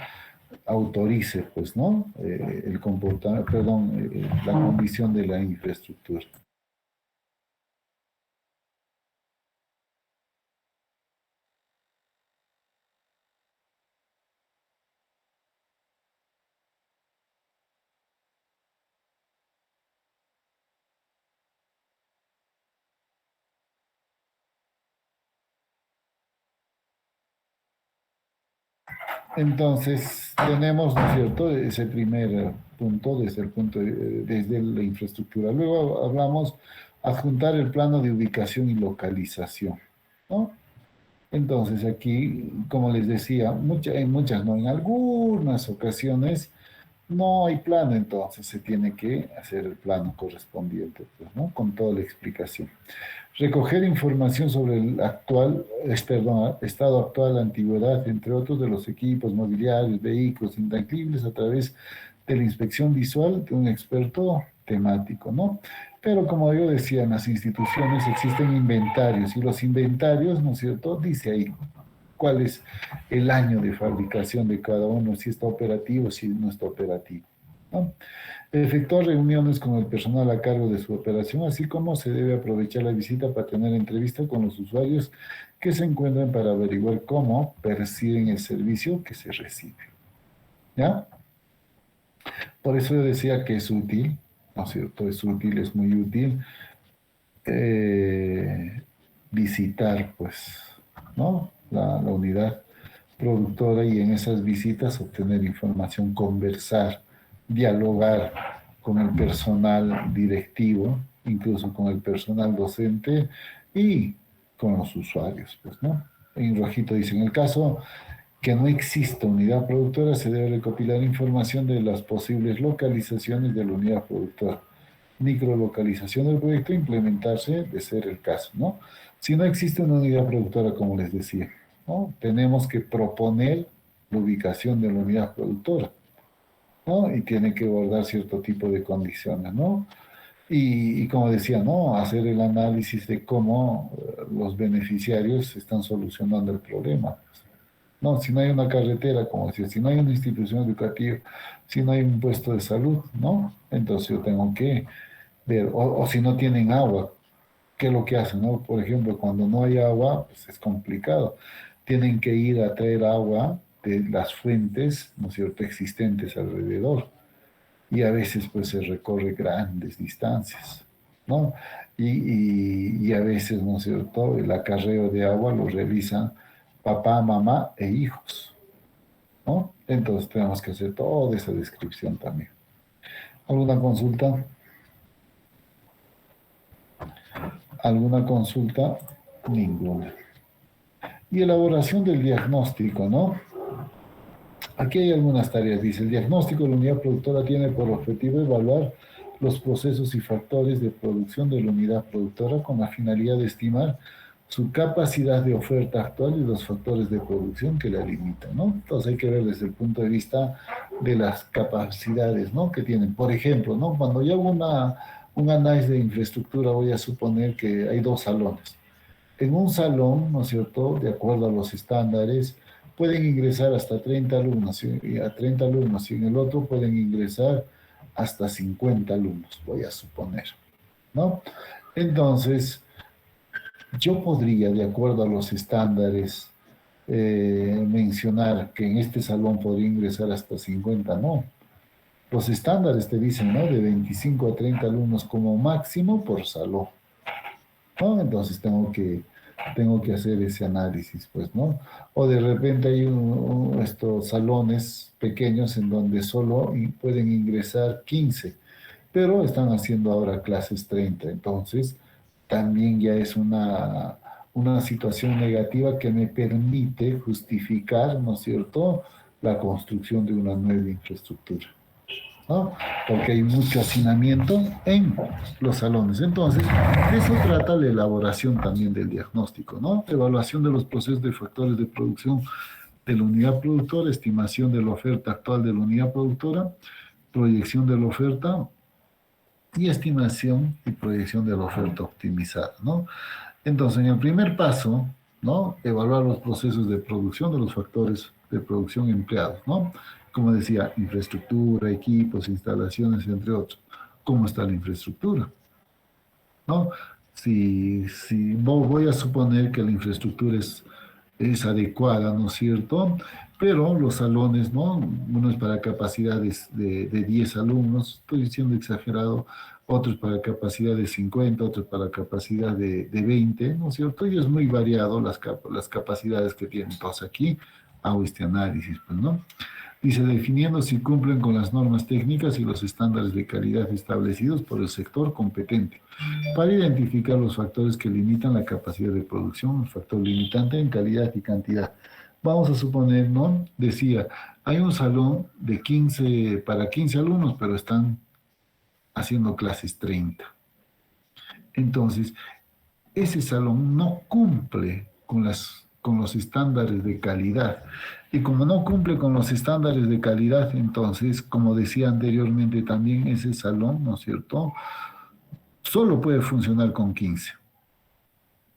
autorice, pues, ¿no? El comportamiento, perdón, la condición de la infraestructura. Entonces, tenemos, ¿no es cierto?, ese primer punto desde la infraestructura. Luego hablamos adjuntar el plano de ubicación y localización, ¿no? Entonces, aquí, como les decía, en algunas ocasiones no hay plano, entonces se tiene que hacer el plano correspondiente, pues, ¿no? Con toda la explicación. Recoger información sobre el estado actual, la antigüedad, entre otros, de los equipos mobiliarios, vehículos intangibles a través de la inspección visual de un experto temático, ¿no? Pero como yo decía, en las instituciones existen inventarios y los inventarios, ¿no es cierto?, dice ahí cuál es el año de fabricación de cada uno, si está operativo, si no está operativo, ¿no? Efectuar reuniones con el personal a cargo de su operación, así como se debe aprovechar la visita para tener entrevista con los usuarios que se encuentran para averiguar cómo perciben el servicio que se recibe. ¿Ya? Por eso yo decía que es útil, ¿no es cierto? Es útil, es muy útil visitar, pues, ¿no?, la unidad productora y en esas visitas obtener información, conversar, dialogar con el personal directivo, incluso con el personal docente y con los usuarios, pues, ¿no? En rojito dice, en el caso que no exista unidad productora, se debe recopilar información de las posibles localizaciones de la unidad productora. Microlocalización del proyecto e implementarse de ser el caso, ¿no? Si no existe una unidad productora, como les decía, ¿no?, tenemos que proponer la ubicación de la unidad productora, ¿no? Y tiene que guardar cierto tipo de condiciones, ¿no? Y como decía, ¿no?, hacer el análisis de cómo los beneficiarios están solucionando el problema. No, si no hay una carretera, como decía, si no hay una institución educativa, si no hay un puesto de salud, ¿no? Entonces yo tengo que ver, o si no tienen agua, ¿qué es lo que hacen, no? Por ejemplo, cuando no hay agua, pues es complicado. Tienen que ir a traer agua de las fuentes, ¿no es cierto?, existentes alrededor. Y a veces pues se recorre grandes distancias, ¿no? Y a veces, ¿no es cierto?, el acarreo de agua lo realizan papá, mamá e hijos, ¿no? Entonces tenemos que hacer toda esa descripción también. ¿Alguna consulta? ¿Alguna consulta? Ninguna. Y elaboración del diagnóstico, ¿no? Aquí hay algunas tareas. Dice, el diagnóstico de la unidad productora tiene por objetivo evaluar los procesos y factores de producción de la unidad productora con la finalidad de estimar su capacidad de oferta actual y los factores de producción que la limitan, ¿no? Entonces hay que ver desde el punto de vista de las capacidades, ¿no?, que tienen. Por ejemplo, ¿no?, cuando yo hago un análisis de infraestructura, voy a suponer que hay 2 salones. En un salón, ¿no es cierto?, de acuerdo a los estándares, pueden ingresar hasta 30 alumnos, y a 30 alumnos, y en el otro pueden ingresar hasta 50 alumnos, voy a suponer, ¿no? Entonces, yo podría, de acuerdo a los estándares, mencionar que en este salón podría ingresar hasta 50, no. Los estándares te dicen, ¿no?, de 25 a 30 alumnos como máximo por salón, ¿no? Entonces tengo que hacer ese análisis, pues, ¿no? O de repente hay estos salones pequeños en donde solo pueden ingresar 15, pero están haciendo ahora clases 30, entonces también ya es una situación negativa que me permite justificar, ¿no es cierto?, la construcción de una nueva infraestructura, ¿no? Porque hay mucho hacinamiento en los salones. Entonces, de eso trata la elaboración también del diagnóstico, ¿no? Evaluación de los procesos de factores de producción de la unidad productora, estimación de la oferta actual de la unidad productora, proyección de la oferta y estimación y proyección de la oferta optimizada, ¿no? Entonces, en el primer paso, ¿no?, evaluar los procesos de producción de los factores de producción empleados, ¿no? Como decía, infraestructura, equipos, instalaciones, entre otros. ¿Cómo está la infraestructura?, ¿no? Si voy a suponer que la infraestructura es adecuada, ¿no es cierto? Pero los salones, ¿no?, uno es para capacidades de 10 alumnos, estoy diciendo exagerado, otros para capacidad de 50, otros para capacidad de 20, ¿no es cierto? Y es muy variado las capacidades que tienen. Entonces aquí hago este análisis, pues, ¿no? Dice, definiendo si cumplen con las normas técnicas y los estándares de calidad establecidos por el sector competente, para identificar los factores que limitan la capacidad de producción, el factor limitante en calidad y cantidad. Vamos a suponer, ¿no?, decía, hay un salón de 15, para 15 alumnos, pero están haciendo clases 30. Entonces, ese salón no cumple con los estándares de calidad. Y como no cumple con los estándares de calidad, entonces, como decía anteriormente también, ese salón, ¿no es cierto?, solo puede funcionar con 15,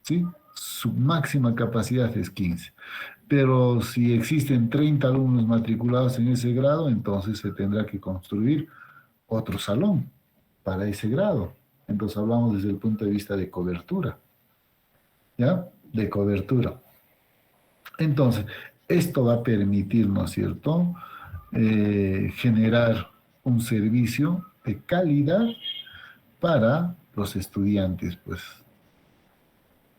¿sí? Su máxima capacidad es 15. Pero si existen 30 alumnos matriculados en ese grado, entonces se tendrá que construir otro salón para ese grado. Entonces hablamos desde el punto de vista de cobertura, ¿ya? De cobertura. Entonces, esto va a permitir, ¿no es cierto?, generar un servicio de calidad para los estudiantes, pues.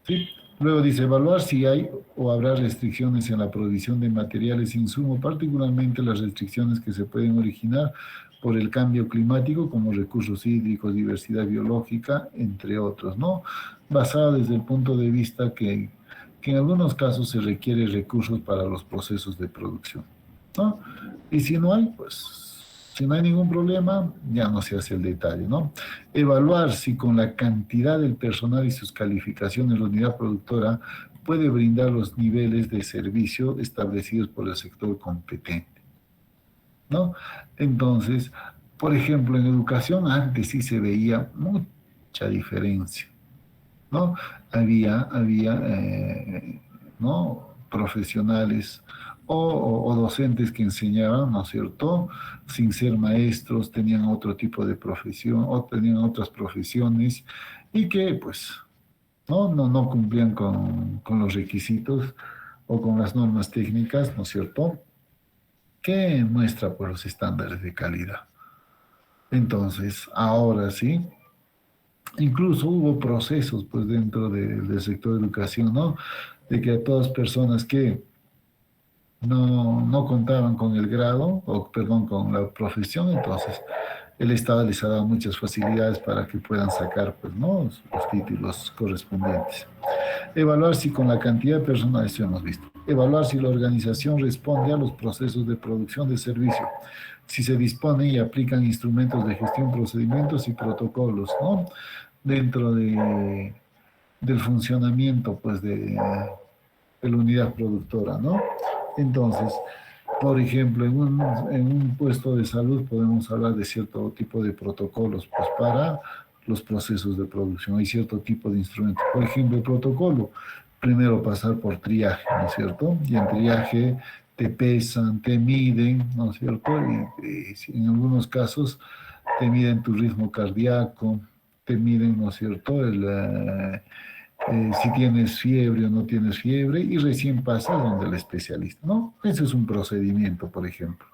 ¿Sí? Luego dice, evaluar si hay o habrá restricciones en la provisión de materiales e insumos, particularmente las restricciones que se pueden originar por el cambio climático, como recursos hídricos, diversidad biológica, entre otros, ¿no? Basada desde el punto de vista que en algunos casos se requiere recursos para los procesos de producción, ¿no? Y si no hay, pues, si no hay ningún problema, ya no se hace el detalle, ¿no? Evaluar si con la cantidad del personal y sus calificaciones la unidad productora puede brindar los niveles de servicio establecidos por el sector competente, ¿no? Entonces, por ejemplo, en educación antes sí se veía mucha diferencia, ¿no? Había ¿no?, profesionales o docentes que enseñaban, ¿no es cierto?, sin ser maestros, tenían otro tipo de profesión, o tenían otras profesiones, y que, pues, no cumplían con los requisitos o con las normas técnicas, ¿no es cierto?, que muestra por los estándares de calidad. Entonces, ahora sí, incluso hubo procesos, pues, dentro del sector de educación, ¿no?, de que a todas personas que no contaban con el grado, o perdón, con la profesión, entonces el Estado les ha dado muchas facilidades para que puedan sacar, pues, ¿no? Los títulos correspondientes. Evaluar si con la cantidad de personal, esto hemos visto. Evaluar si la organización responde a los procesos de producción de servicio, si se disponen y aplican instrumentos de gestión, procedimientos y protocolos, ¿no? Dentro del funcionamiento, pues, de la unidad productora, ¿no? Entonces, por ejemplo, en un puesto de salud podemos hablar de cierto tipo de protocolos, pues, para los procesos de producción. Hay cierto tipo de instrumentos. Por ejemplo, el protocolo, primero pasar por triaje, ¿no es cierto? Y en triaje te pesan, te miden, ¿no es cierto? Y en algunos casos te miden tu ritmo cardíaco, te miden, ¿no es cierto?, si tienes fiebre o no tienes fiebre, y recién pasas donde el especialista, ¿no? Ese es un procedimiento, por ejemplo.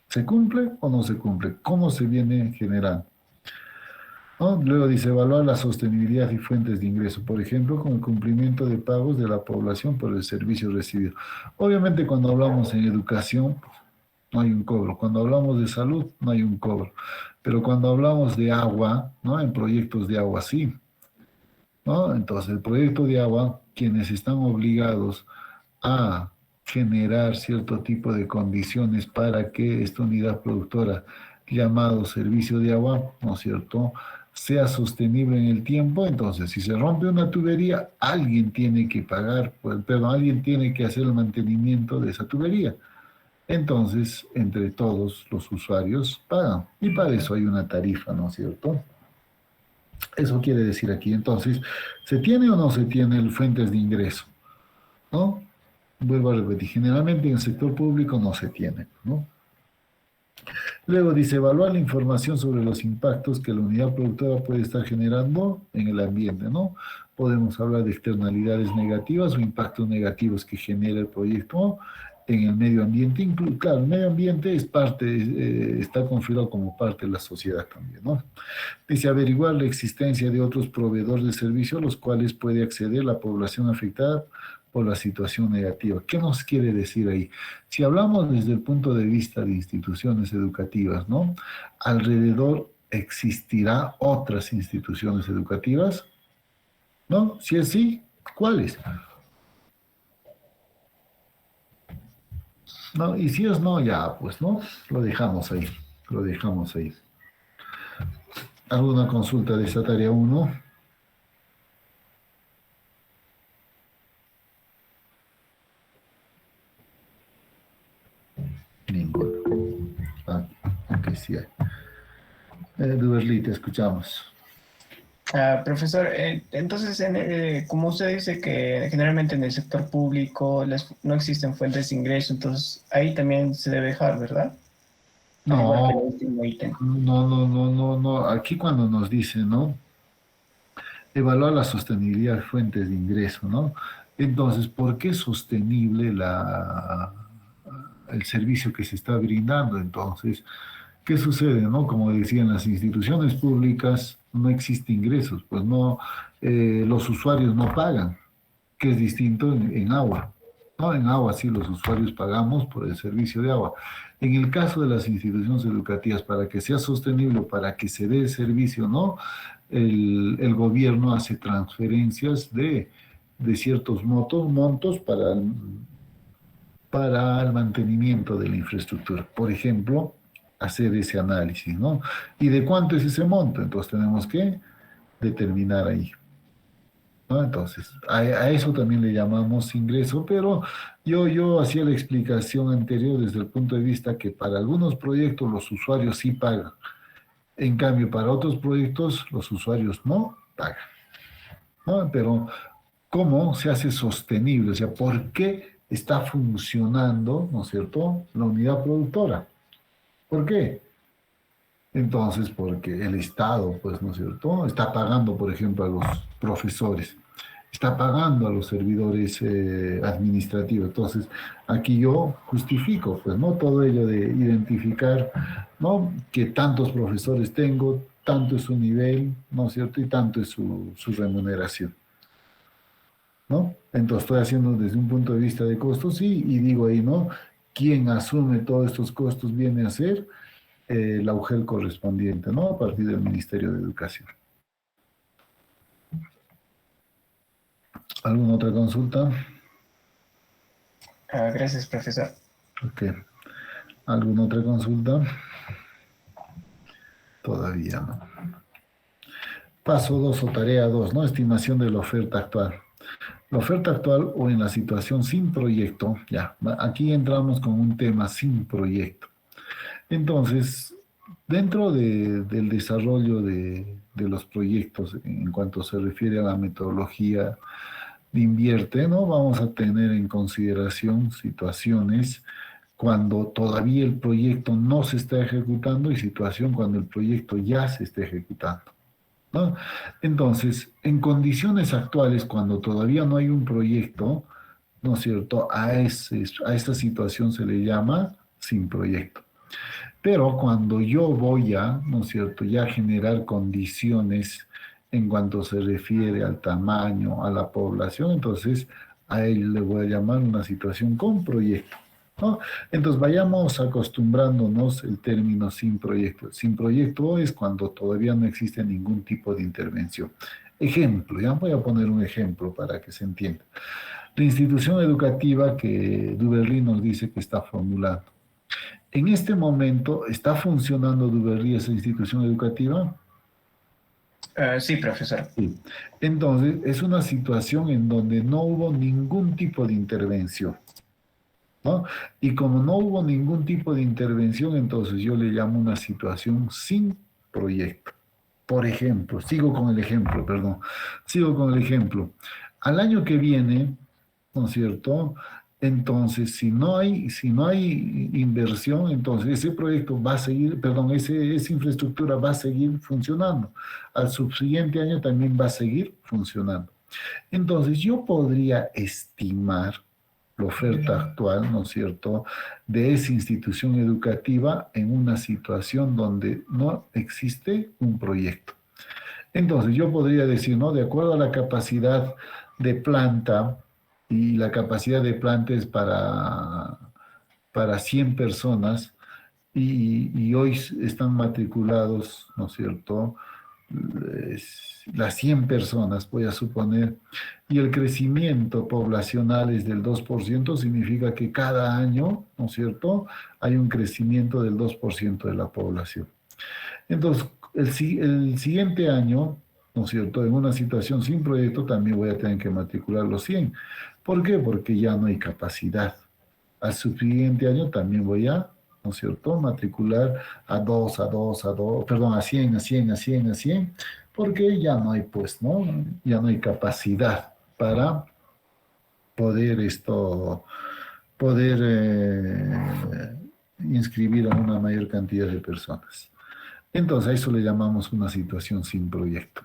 ¿Se cumple o no se cumple? ¿Cómo se viene generando? ¿No? Luego dice, evaluar la sostenibilidad y fuentes de ingreso, por ejemplo, con el cumplimiento de pagos de la población por el servicio recibido. Obviamente, cuando hablamos en educación, no hay un cobro. Cuando hablamos de salud, no hay un cobro. Pero cuando hablamos de agua, ¿no? En proyectos de agua, sí, ¿no? Entonces, el proyecto de agua, quienes están obligados a generar cierto tipo de condiciones para que esta unidad productora llamado servicio de agua, ¿no es cierto?, sea sostenible en el tiempo. Entonces, si se rompe una tubería, alguien tiene que pagar, pues, perdón, alguien tiene que hacer el mantenimiento de esa tubería. Entonces, entre todos los usuarios pagan. Y para eso hay una tarifa, ¿no es cierto? Eso quiere decir aquí. Entonces, ¿se tiene o no se tiene fuentes de ingreso? ¿No? Vuelvo a repetir, generalmente en el sector público no se tiene, ¿no? Luego dice, evaluar la información sobre los impactos que la unidad productora puede estar generando en el ambiente, ¿no? Podemos hablar de externalidades negativas o impactos negativos que genera el proyecto en el medio ambiente. Claro, el medio ambiente es parte, está configurado como parte de la sociedad también, ¿no? Dice, averiguar la existencia de otros proveedores de servicios a los cuales puede acceder la población afectada por la situación negativa. ¿Qué nos quiere decir ahí? Si hablamos desde el punto de vista de instituciones educativas, ¿no? Alrededor existirá otras instituciones educativas, ¿no? Si es sí, ¿cuáles? ¿No? Y si es no, ya, pues, ¿no? Lo dejamos ahí, lo dejamos ahí. ¿Alguna consulta de esta tarea 1? Ninguno. Aunque sí hay. Duberly, te escuchamos. Profesor, entonces, como usted dice que generalmente en el sector público no existen fuentes de ingreso, entonces ahí también se debe dejar, ¿verdad? Al igual que el No, último ítem. no. Aquí cuando nos dice, ¿no? Evaluar la sostenibilidad de fuentes de ingreso, ¿no? Entonces, ¿por qué es sostenible el servicio que se está brindando? Entonces, ¿qué sucede, no? Como decían las instituciones públicas, no existe ingresos, pues no, los usuarios no pagan, que es distinto en agua, ¿no? En agua sí los usuarios pagamos por el servicio de agua. En el caso de las instituciones educativas, para que sea sostenible, para que se dé el servicio, ¿no? El gobierno hace transferencias de ciertos montos para el mantenimiento de la infraestructura. Por ejemplo, hacer ese análisis, ¿no? ¿Y de cuánto es ese monto? Entonces tenemos que determinar ahí, ¿no? Entonces, a eso también le llamamos ingreso, pero yo hacía la explicación anterior desde el punto de vista que para algunos proyectos los usuarios sí pagan. En cambio, para otros proyectos los usuarios no pagan, ¿no? Pero, ¿cómo se hace sostenible? O sea, ¿por qué está funcionando, ¿no es cierto?, la unidad productora? ¿Por qué? Entonces, porque el Estado, pues, ¿no es cierto?, está pagando, por ejemplo, a los profesores, está pagando a los servidores administrativos. Entonces, aquí yo justifico, pues, ¿no?, todo ello de identificar, ¿no?, que tantos profesores tengo, tanto es su nivel, ¿no es cierto?, y tanto es su remuneración. ¿no? Entonces estoy haciendo desde un punto de vista de costos, sí, y digo ahí, ¿no? ¿Quién asume todos estos costos viene a ser la UGEL correspondiente, ¿no? A partir del Ministerio de Educación. ¿Alguna otra consulta? Gracias, profesor. Ok. ¿Alguna otra consulta? Todavía no. Paso 2 o tarea 2, ¿no? Estimación de la oferta actual. La oferta actual o en la situación sin proyecto, ya, aquí entramos con un tema sin proyecto. Entonces, dentro del desarrollo de los proyectos, en cuanto se refiere a la metodología de invierte, ¿no? Vamos a tener en consideración situaciones cuando todavía el proyecto no se está ejecutando y situación cuando el proyecto ya se está ejecutando, ¿no? Entonces, en condiciones actuales, cuando todavía no hay un proyecto, ¿no es cierto? A esta situación se le llama sin proyecto. Pero cuando yo voy a, ¿no es cierto?, ya generar condiciones en cuanto se refiere al tamaño, a la población, entonces a él le voy a llamar una situación con proyecto, ¿no? Entonces vayamos acostumbrándonos el término sin proyecto. Sin proyecto es cuando todavía no existe ningún tipo de intervención. Ejemplo, ya voy a poner un ejemplo para que se entienda. La institución educativa que Duberry nos dice que está formulando. En este momento, ¿está funcionando Duberry, esa institución educativa? Sí, profesor. Sí. Entonces, es una situación en donde no hubo ningún tipo de intervención, ¿no? Y como no hubo ningún tipo de intervención, entonces yo le llamo una situación sin proyecto. Por ejemplo, sigo con el ejemplo, perdón. Sigo con el ejemplo. Al año que viene, ¿no es cierto? Entonces, si no hay inversión, entonces ese proyecto va a seguir, perdón, esa infraestructura va a seguir funcionando. Al subsiguiente año también va a seguir funcionando. Entonces, yo podría estimar la oferta actual, ¿no es cierto?, de esa institución educativa en una situación donde no existe un proyecto. Entonces, yo podría decir, ¿no?, de acuerdo a la capacidad de planta, y la capacidad de planta es para 100 personas, y hoy están matriculados, ¿no es cierto?, las 100 personas, voy a suponer, y el crecimiento poblacional es del 2%, significa que cada año, ¿no es cierto?, hay un crecimiento del 2% de la población. Entonces, el siguiente año, ¿no es cierto?, en una situación sin proyecto también voy a tener que matricular los 100. ¿Por qué? Porque ya no hay capacidad. Al subsiguiente año también voy a, ¿no es cierto?, matricular a 2, perdón, a 100, a 100, a 100, a 100, porque ya no hay, pues, ¿no? Ya no hay capacidad para poder inscribir a una mayor cantidad de personas. Entonces a eso le llamamos una situación sin proyecto,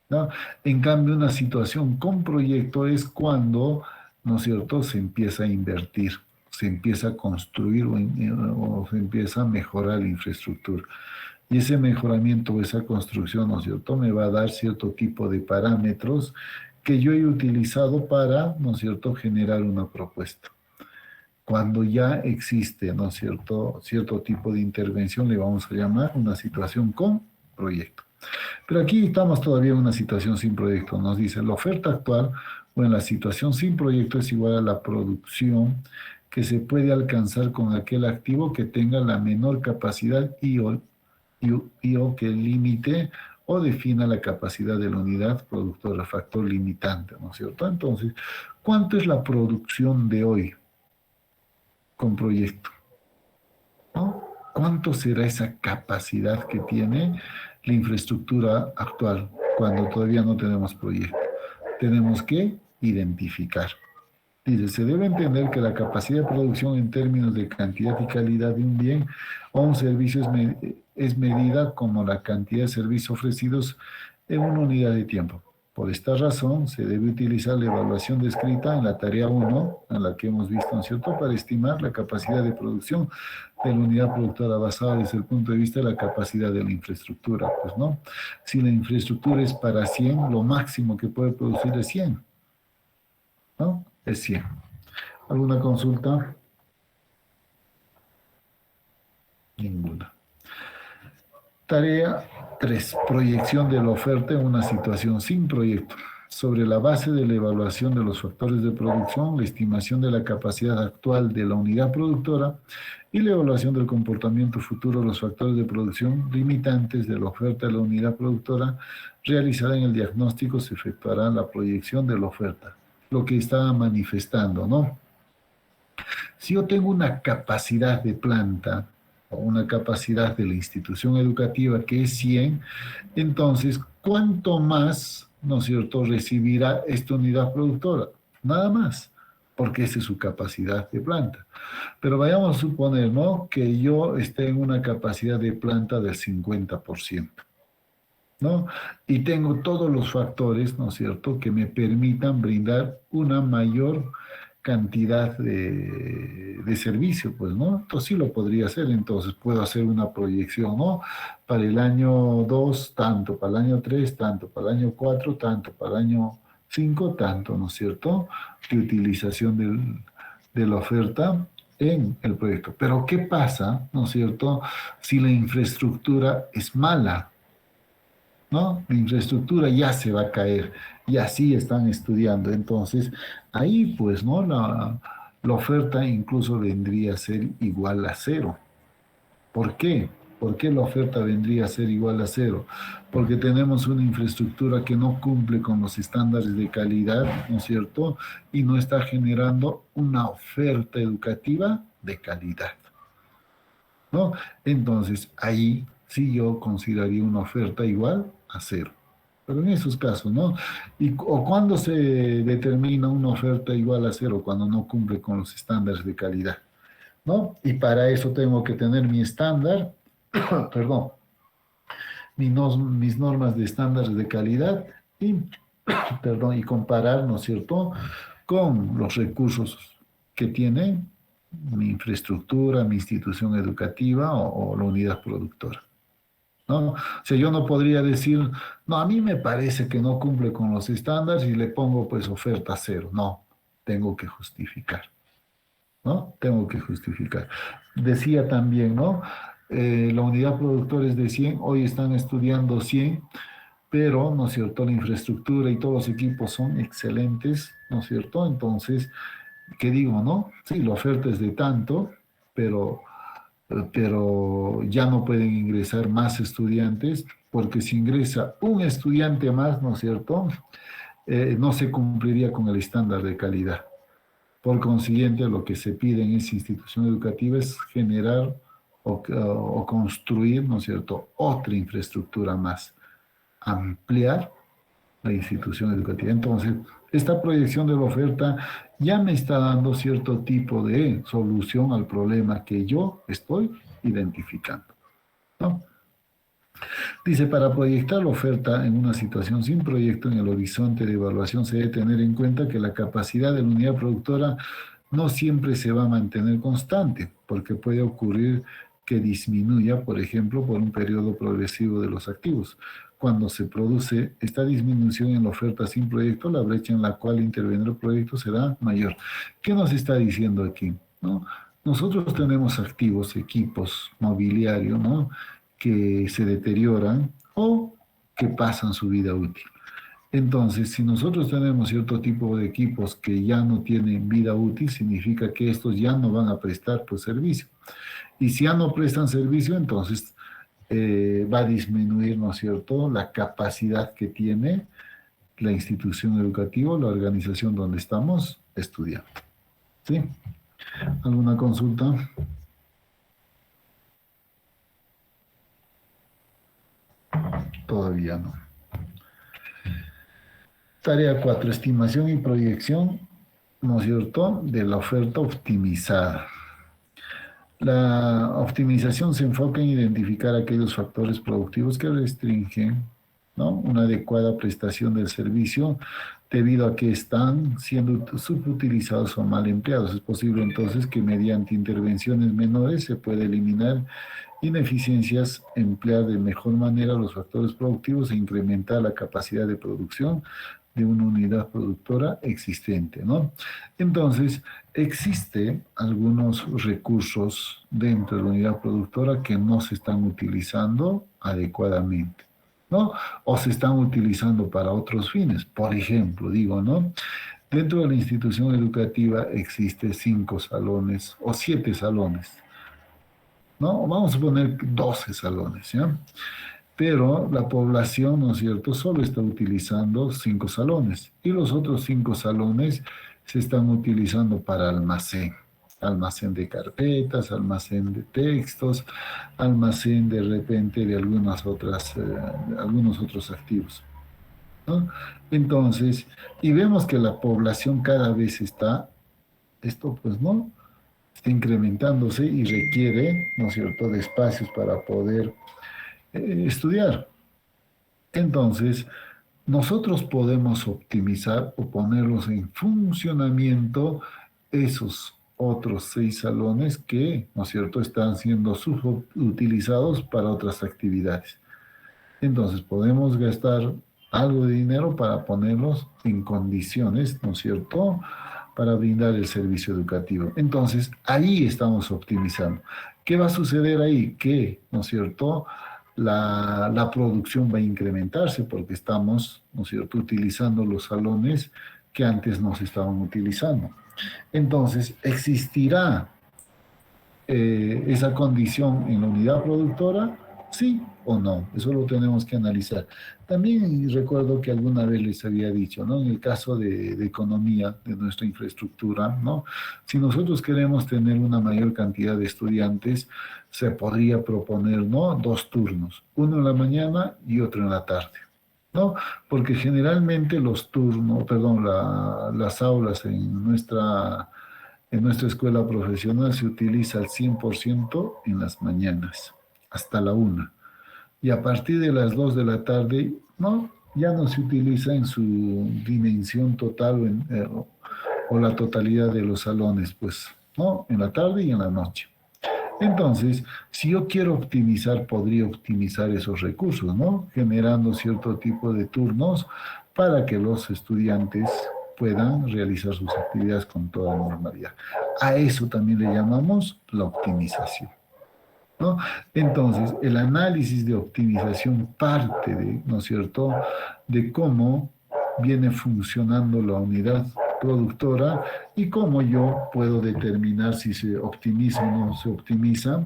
¿no? En cambio, una situación con proyecto es cuando, ¿no es cierto?, se empieza a invertir, se empieza a construir o se empieza a mejorar la infraestructura. Y ese mejoramiento o esa construcción, ¿no es cierto?, me va a dar cierto tipo de parámetros que yo he utilizado para, ¿no es cierto?, generar una propuesta. Cuando ya existe, ¿no es cierto?, cierto tipo de intervención, le vamos a llamar una situación con proyecto. Pero aquí estamos todavía en una situación sin proyecto. Nos dice, la oferta actual o en la situación sin proyecto es igual a la producción que se puede alcanzar con aquel activo que tenga la menor capacidad y o que limite o defina la capacidad de la unidad productora, factor limitante, ¿no es cierto? Entonces, ¿cuánto es la producción de hoy con proyecto? ¿No? ¿Cuánto será esa capacidad que tiene la infraestructura actual cuando todavía no tenemos proyecto? Tenemos que identificar. Dice, se debe entender que la capacidad de producción en términos de cantidad y calidad de un bien o un servicio es medida como la cantidad de servicios ofrecidos en una unidad de tiempo. Por esta razón, se debe utilizar la evaluación descrita en la tarea 1, en la que hemos visto, ¿no es cierto?, para estimar la capacidad de producción de la unidad productora basada desde el punto de vista de la capacidad de la infraestructura. Pues, ¿no? Si la infraestructura es para 100, lo máximo que puede producir es 100. ¿no? Es 100. ¿Alguna consulta? Ninguna. Tarea 3. Proyección de la oferta en una situación sin proyecto. Sobre la base de la evaluación de los factores de producción, la estimación de la capacidad actual de la unidad productora y la evaluación del comportamiento futuro de los factores de producción limitantes de la oferta de la unidad productora realizada en el diagnóstico, se efectuará la proyección de la oferta. Lo que estaba manifestando, ¿no? Si yo tengo una capacidad de planta o una capacidad de la institución educativa que es 100, entonces, ¿cuánto más, no es cierto, recibirá esta unidad productora? Nada más, porque esa es su capacidad de planta. Pero vayamos a suponer, ¿no?, que yo esté en una capacidad de planta del 50%, ¿no? Y tengo todos los factores, ¿no es cierto?, que me permitan brindar una mayor cantidad de servicio, pues, ¿no? Entonces sí lo podría hacer, entonces puedo hacer una proyección, ¿no? Para el año 2, tanto, para el año 3, tanto, para el año 4, tanto, para el año 5, tanto, ¿no es cierto?, de utilización de la oferta en el proyecto. Pero ¿qué pasa, no es cierto?, si la infraestructura es mala, ¿no? La infraestructura ya se va a caer y así están estudiando. Entonces, ahí pues, ¿no?, la oferta incluso vendría a ser igual a cero. ¿Por qué? ¿Por qué la oferta vendría a ser igual a cero? Porque tenemos una infraestructura que no cumple con los estándares de calidad, ¿no es cierto?, y no está generando una oferta educativa de calidad, ¿no? Entonces, ahí sí yo consideraría una oferta igual a cero. Pero en esos casos, ¿no? ¿O cuándo se determina una oferta igual a cero? Cuando no cumple con los estándares de calidad, ¿no? Y para eso tengo que tener mi estándar, perdón, mis normas de estándares de calidad y, perdón, y comparar, ¿no es cierto?, con los recursos que tiene mi infraestructura, mi institución educativa o la unidad productora, ¿no? O sea, yo no podría decir, no, a mí me parece que no cumple con los estándares y le pongo pues oferta cero. No, tengo que justificar, ¿no? Tengo que justificar. Decía también, ¿no? La unidad productora es de 100, hoy están estudiando 100, pero, ¿no es cierto?, la infraestructura y todos los equipos son excelentes, ¿no es cierto? Entonces, ¿qué digo, no? Sí, la oferta es de tanto, pero ya no pueden ingresar más estudiantes, porque si ingresa un estudiante más, ¿no es cierto?, no se cumpliría con el estándar de calidad. Por consiguiente, lo que se pide en esa institución educativa es generar o construir, ¿no es cierto?, otra infraestructura más, ampliar la institución educativa. Entonces, esta proyección de la oferta ya me está dando cierto tipo de solución al problema que yo estoy identificando, ¿no? Dice, para proyectar la oferta en una situación sin proyecto en el horizonte de evaluación se debe tener en cuenta que la capacidad de la unidad productora no siempre se va a mantener constante, porque puede ocurrir que disminuya, por ejemplo, por un periodo progresivo de los activos. Cuando se produce esta disminución en la oferta sin proyecto, la brecha en la cual intervendrá el proyecto será mayor. ¿Qué nos está diciendo aquí, no? Nosotros tenemos activos, equipos, mobiliario, ¿no?, que se deterioran o que pasan su vida útil. Entonces, si nosotros tenemos cierto tipo de equipos que ya no tienen vida útil, significa que estos ya no van a prestar pues servicio. Y si ya no prestan servicio, entonces va a disminuir, ¿no es cierto?, la capacidad que tiene la institución educativa, la organización donde estamos estudiando. ¿Sí? ¿Alguna consulta? Todavía no. Tarea 4, estimación y proyección, ¿no es cierto?, de la oferta optimizada. La optimización se enfoca en identificar aquellos factores productivos que restringen, ¿no?, una adecuada prestación del servicio debido a que están siendo subutilizados o mal empleados. Es posible entonces que mediante intervenciones menores se pueda eliminar ineficiencias, emplear de mejor manera los factores productivos e incrementar la capacidad de producción de una unidad productora existente, ¿no? Entonces, existen algunos recursos dentro de la unidad productora que no se están utilizando adecuadamente, ¿no? O se están utilizando para otros fines. Por ejemplo, digo, ¿no? Dentro de la institución educativa existe 5 salones o 7 salones, ¿no? Vamos a poner 12 salones, ¿ya? Pero la población, ¿no es cierto?, solo está utilizando 5 salones y los otros 5 salones se están utilizando para almacén de carpetas, almacén de textos, almacén de repente de algunos otros activos, ¿no? Entonces, y vemos que la población cada vez esto pues no, está incrementándose y requiere, ¿no es cierto?, de espacios para poder estudiar. Entonces, nosotros podemos optimizar o ponerlos en funcionamiento esos otros 6 salones que, ¿no es cierto?, están siendo subutilizados para otras actividades. Entonces, podemos gastar algo de dinero para ponerlos en condiciones, ¿no es cierto?, para brindar el servicio educativo. Entonces, ahí estamos optimizando. ¿Qué va a suceder ahí? Que, ¿no es cierto?, la producción va a incrementarse porque estamos, ¿no es cierto?, utilizando los salones que antes no se estaban utilizando. Entonces, ¿existirá esa condición en la unidad productora? ¿Sí o no? Eso lo tenemos que analizar. También recuerdo que alguna vez les había dicho, ¿no? En el caso de economía de nuestra infraestructura, ¿no? Si nosotros queremos tener una mayor cantidad de estudiantes, se podría proponer, ¿no?, 2 turnos, uno en la mañana y otro en la tarde, ¿no? Porque generalmente los turnos, perdón, las aulas en nuestra escuela profesional se utiliza al 100% en las mañanas, hasta la 1. Y a partir de las 2 de la tarde, ¿no?, ya no se utiliza en su dimensión total o la totalidad de los salones, pues, ¿no?, en la tarde y en la noche. Entonces, si yo quiero optimizar, podría optimizar esos recursos, ¿no?, generando cierto tipo de turnos para que los estudiantes puedan realizar sus actividades con toda normalidad. A eso también le llamamos la optimización, ¿no? Entonces, el análisis de optimización parte de, ¿no es cierto?, de cómo viene funcionando la unidad productora y cómo yo puedo determinar si se optimiza o no se optimiza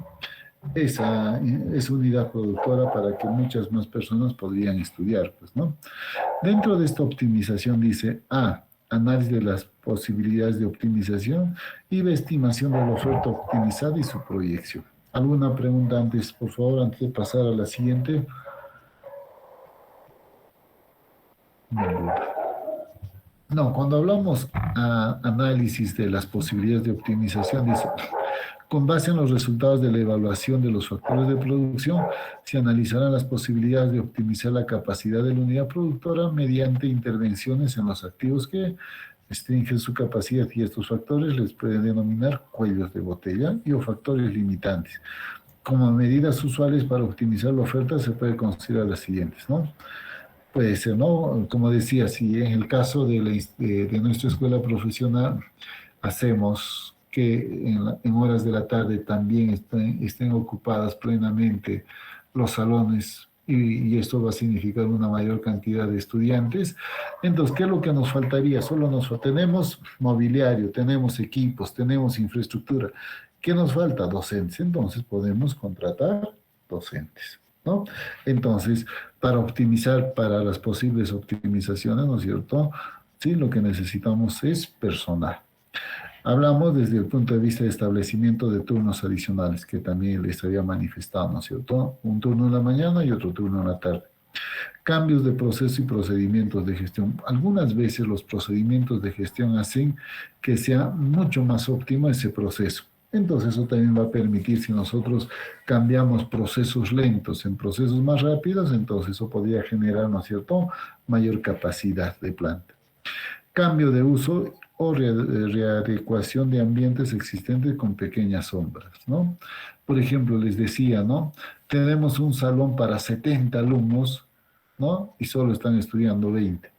esa unidad productora para que muchas más personas podrían estudiar, pues, ¿no? Dentro de esta optimización dice análisis de las posibilidades de optimización y la estimación de la oferta optimizada y su proyección. ¿Alguna pregunta antes, por favor, antes de pasar a la siguiente? No, cuando hablamos análisis de las posibilidades de optimización, dice, con base en los resultados de la evaluación de los factores de producción, se analizarán las posibilidades de optimizar la capacidad de la unidad productora mediante intervenciones en los activos que restringen su capacidad, y estos factores les pueden denominar cuellos de botella y o factores limitantes. Como medidas usuales para optimizar la oferta se puede considerar las siguientes, ¿no? Puede ser, ¿no?, como decía, si en el caso de nuestra escuela profesional hacemos que en horas de la tarde también estén ocupadas plenamente los salones y esto va a significar una mayor cantidad de estudiantes, entonces, ¿qué es lo que nos faltaría? Tenemos mobiliario, tenemos equipos, tenemos infraestructura. ¿Qué nos falta? Docentes. Entonces, podemos contratar docentes, ¿no? Entonces, para optimizar, para las posibles optimizaciones, ¿no es cierto?, sí, lo que necesitamos es personal. Hablamos desde el punto de vista de establecimiento de turnos adicionales, que también les había manifestado, ¿no es cierto? Un turno en la mañana y otro turno en la tarde. Cambios de proceso y procedimientos de gestión. Algunas veces los procedimientos de gestión hacen que sea mucho más óptimo ese proceso. Entonces eso también va a permitir, si nosotros cambiamos procesos lentos en procesos más rápidos, entonces eso podría generar, ¿no es cierto?, mayor capacidad de planta. Cambio de uso o readecuación de ambientes existentes con pequeñas sombras, ¿no? Por ejemplo, les decía, ¿no?, tenemos un salón para 70 alumnos, ¿no?, y solo están estudiando 20.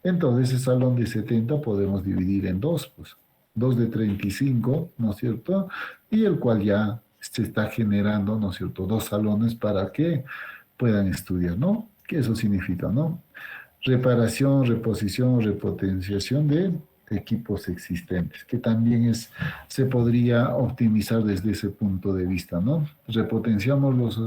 Entonces, ese salón de 70 podemos dividir en dos, pues, dos de 35, ¿no es cierto? Y el cual ya se está generando, ¿no es cierto?, dos salones para que puedan estudiar, ¿no? ¿Qué eso significa, no? Reparación, reposición, repotenciación de equipos existentes, que también se podría optimizar desde ese punto de vista, ¿no? Repotenciamos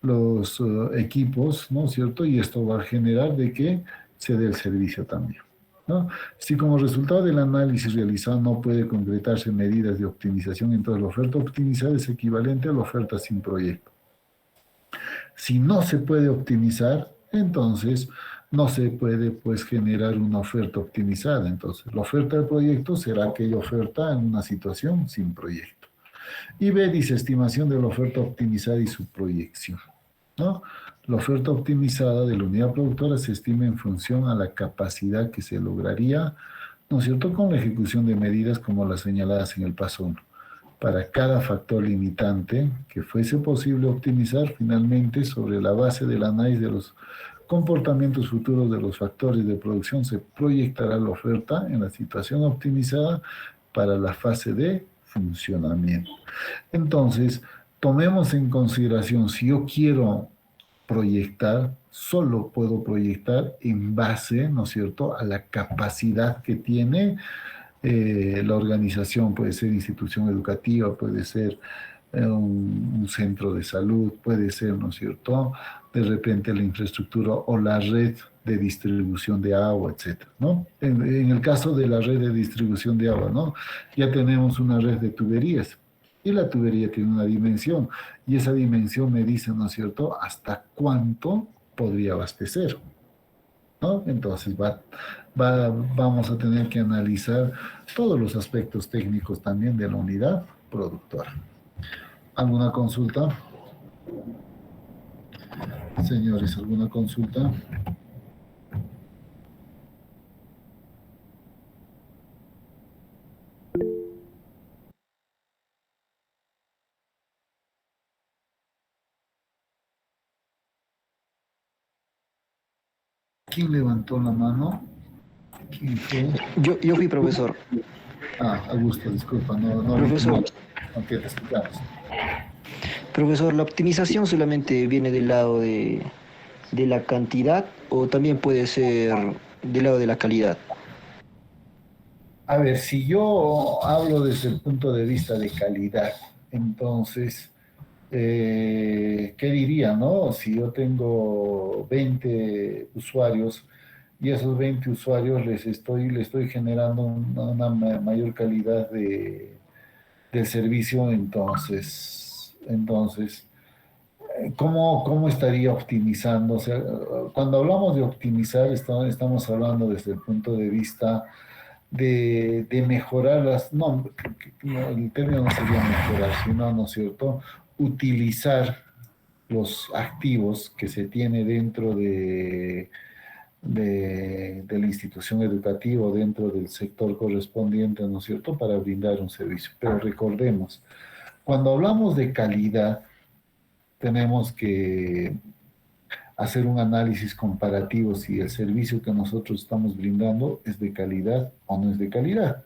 los equipos, ¿no es cierto? Y esto va a generar de que se dé el servicio también, ¿no? Si como resultado del análisis realizado no puede concretarse medidas de optimización, entonces la oferta optimizada es equivalente a la oferta sin proyecto. Si no se puede optimizar, entonces no se puede pues generar una oferta optimizada. Entonces la oferta del proyecto será aquella oferta en una situación sin proyecto. Y B dice estimación de la oferta optimizada y su proyección, ¿no? La oferta optimizada de la unidad productora se estima en función a la capacidad que se lograría, ¿no es cierto?, con la ejecución de medidas como las señaladas en el paso 1. Para cada factor limitante que fuese posible optimizar finalmente sobre la base del análisis de los comportamientos futuros de los factores de producción, se proyectará la oferta en la situación optimizada para la fase de funcionamiento. Entonces, tomemos en consideración, si yo quiero proyectar, solo puedo proyectar en base, ¿no es cierto?, a la capacidad que tiene la organización. Puede ser institución educativa, puede ser un centro de salud, puede ser, ¿no es cierto?, de repente la infraestructura o la red de distribución de agua, etcétera, ¿no? En el caso de la red de distribución de agua, ¿no?, ya tenemos una red de tuberías y la tubería tiene una dimensión y esa dimensión me dice, ¿no es cierto?, hasta cuánto podría abastecer, ¿no? Entonces vamos a tener que analizar todos los aspectos técnicos también de la unidad productora. ¿Alguna consulta? Señores, ¿alguna consulta? ¿Quién levantó la mano? ¿Quién fue? Yo fui profesor. Augusto, disculpa, no vi tu Profesor, nombre. Ok, te escuchamos. profesor, ¿la optimización solamente viene del lado de la cantidad o también puede ser del lado de la calidad? A ver, si yo hablo desde el punto de vista de calidad, entonces, ¿qué diría, no? Si yo tengo 20 usuarios y esos 20 usuarios le estoy generando una mayor calidad del servicio, entonces, ¿cómo estaría optimizando? O sea, cuando hablamos de optimizar, estamos hablando desde el punto de vista de mejorar no, el término no sería mejorar, sino, ¿no es cierto?, utilizar los activos que se tiene dentro de la institución educativa, dentro del sector correspondiente, ¿no es cierto?, para brindar un servicio. Pero recordemos, cuando hablamos de calidad, tenemos que hacer un análisis comparativo si el servicio que nosotros estamos brindando es de calidad o no es de calidad.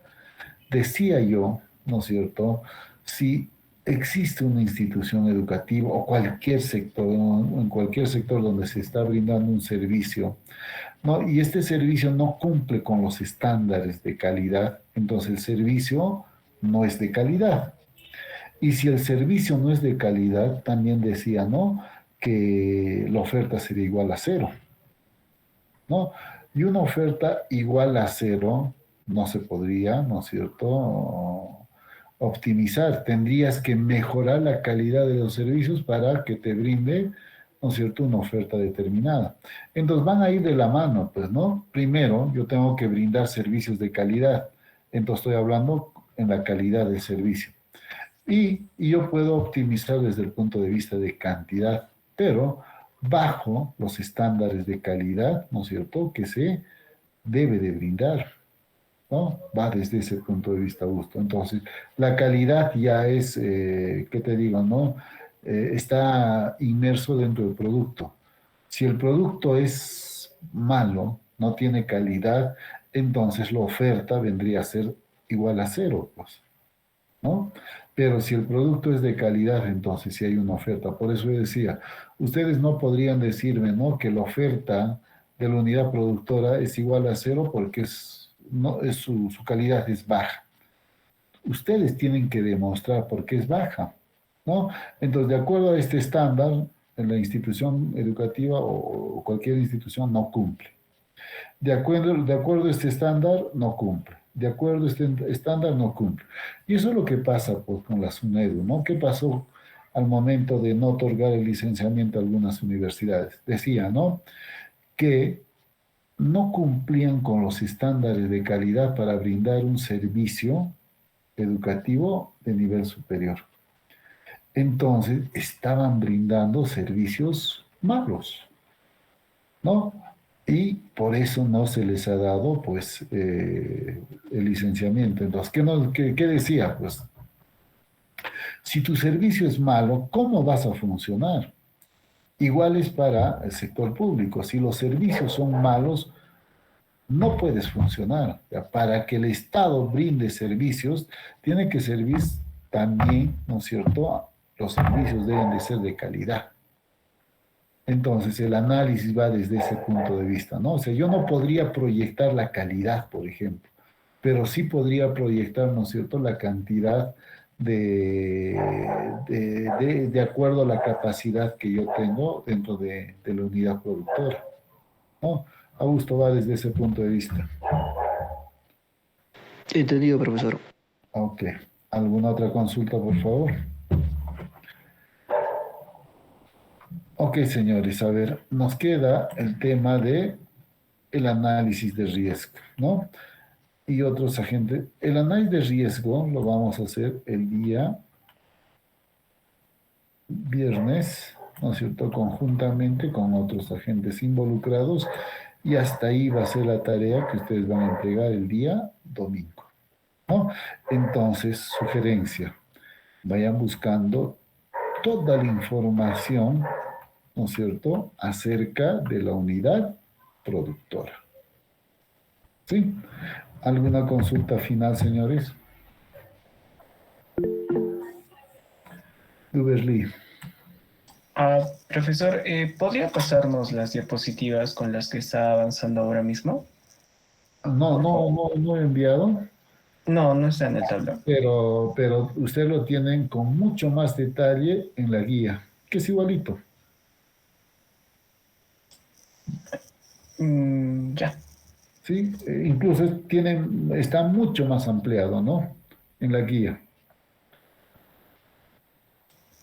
Decía yo, ¿no es cierto?, si existe una institución educativa o cualquier sector, en cualquier sector donde se está brindando un servicio, ¿no?, y este servicio no cumple con los estándares de calidad, entonces el servicio no es de calidad. Y si el servicio no es de calidad, también decía, ¿no?, que la oferta sería igual a cero, ¿no? Y una oferta igual a cero no se podría, ¿no es cierto?, optimizar. Tendrías que mejorar la calidad de los servicios para que te brinde, ¿no es cierto?, una oferta determinada. Entonces van a ir de la mano, pues, ¿no? Primero, yo tengo que brindar servicios de calidad. Entonces estoy hablando en la calidad del servicio. Y yo puedo optimizar desde el punto de vista de cantidad, pero bajo los estándares de calidad, ¿no es cierto?, que se debe de brindar, ¿no? Va desde ese punto de vista, Augusto. Entonces, la calidad ya es, ¿qué te digo, no? Está inmerso dentro del producto. Si el producto es malo, no tiene calidad, entonces la oferta vendría a ser igual a cero, pues, ¿no? Pero si el producto es de calidad, entonces sí hay una oferta. Por eso yo decía, ustedes no podrían decirme, ¿no?, que la oferta de la unidad productora es igual a cero porque no, su calidad es baja. Ustedes tienen que demostrar por qué es baja, ¿no? Entonces, de acuerdo a este estándar, en la institución educativa o cualquier institución no cumple. De acuerdo a este estándar, no cumple. De acuerdo a este estándar, no cumple. Y eso es lo que pasa, pues, con la SUNEDU, ¿no? ¿Qué pasó al momento de no otorgar el licenciamiento a algunas universidades? Decía, ¿no?, que no cumplían con los estándares de calidad para brindar un servicio educativo de nivel superior. Entonces, estaban brindando servicios malos, ¿no? Y por eso no se les ha dado, pues, el licenciamiento. Entonces, ¿qué decía? Pues, si tu servicio es malo, ¿cómo vas a funcionar? Igual es para el sector público. Si los servicios son malos, no puedes funcionar. Para que el Estado brinde servicios, tiene que servir también, ¿no es cierto? Los servicios deben de ser de calidad. Entonces, el análisis va desde ese punto de vista, ¿no? O sea, yo no podría proyectar la calidad, por ejemplo, pero sí podría proyectar, ¿no es cierto?, la cantidad de acuerdo a la capacidad que yo tengo dentro de la unidad productora, ¿no? Augusto va desde ese punto de vista. Entendido, profesor. Ok. ¿Alguna otra consulta, por favor? Ok, señores, a ver, nos queda el tema de el análisis de riesgo, ¿no? Y otros agentes. El análisis de riesgo lo vamos a hacer el día viernes, ¿no es cierto?, conjuntamente con otros agentes involucrados, y hasta ahí va a ser la tarea que ustedes van a entregar el día domingo, ¿no? Entonces, sugerencia, vayan buscando toda la información, ¿no es cierto?, acerca de la unidad productora. ¿Sí? ¿Alguna consulta final, señores? Duberly. Profesor, ¿podría pasarnos las diapositivas con las que está avanzando ahora mismo? No he enviado, No, no está en el tablón. pero usted lo tienen con mucho más detalle en la guía, que es igualito. Ya. ¿Sí? Incluso está mucho más ampliado, ¿no?, en la guía.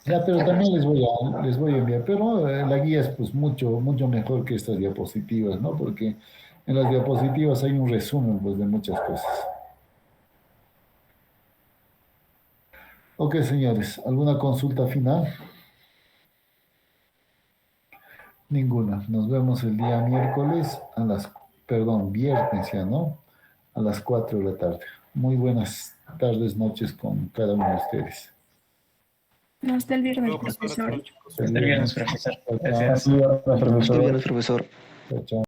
Ya, pero también les voy a enviar, pero la guía es, pues, mucho mejor que estas diapositivas, ¿no? Porque en las diapositivas hay un resumen, pues, de muchas cosas. Ok, señores, ¿alguna consulta final? Ninguna. Nos vemos el día viernes ya, ¿no?, a las 4 de la tarde. Muy buenas tardes, noches con cada uno de ustedes. Hasta el viernes, profesor. Hasta el viernes, profesor. Chao, chao. Gracias. Hasta el viernes, profesor. Chao, chao.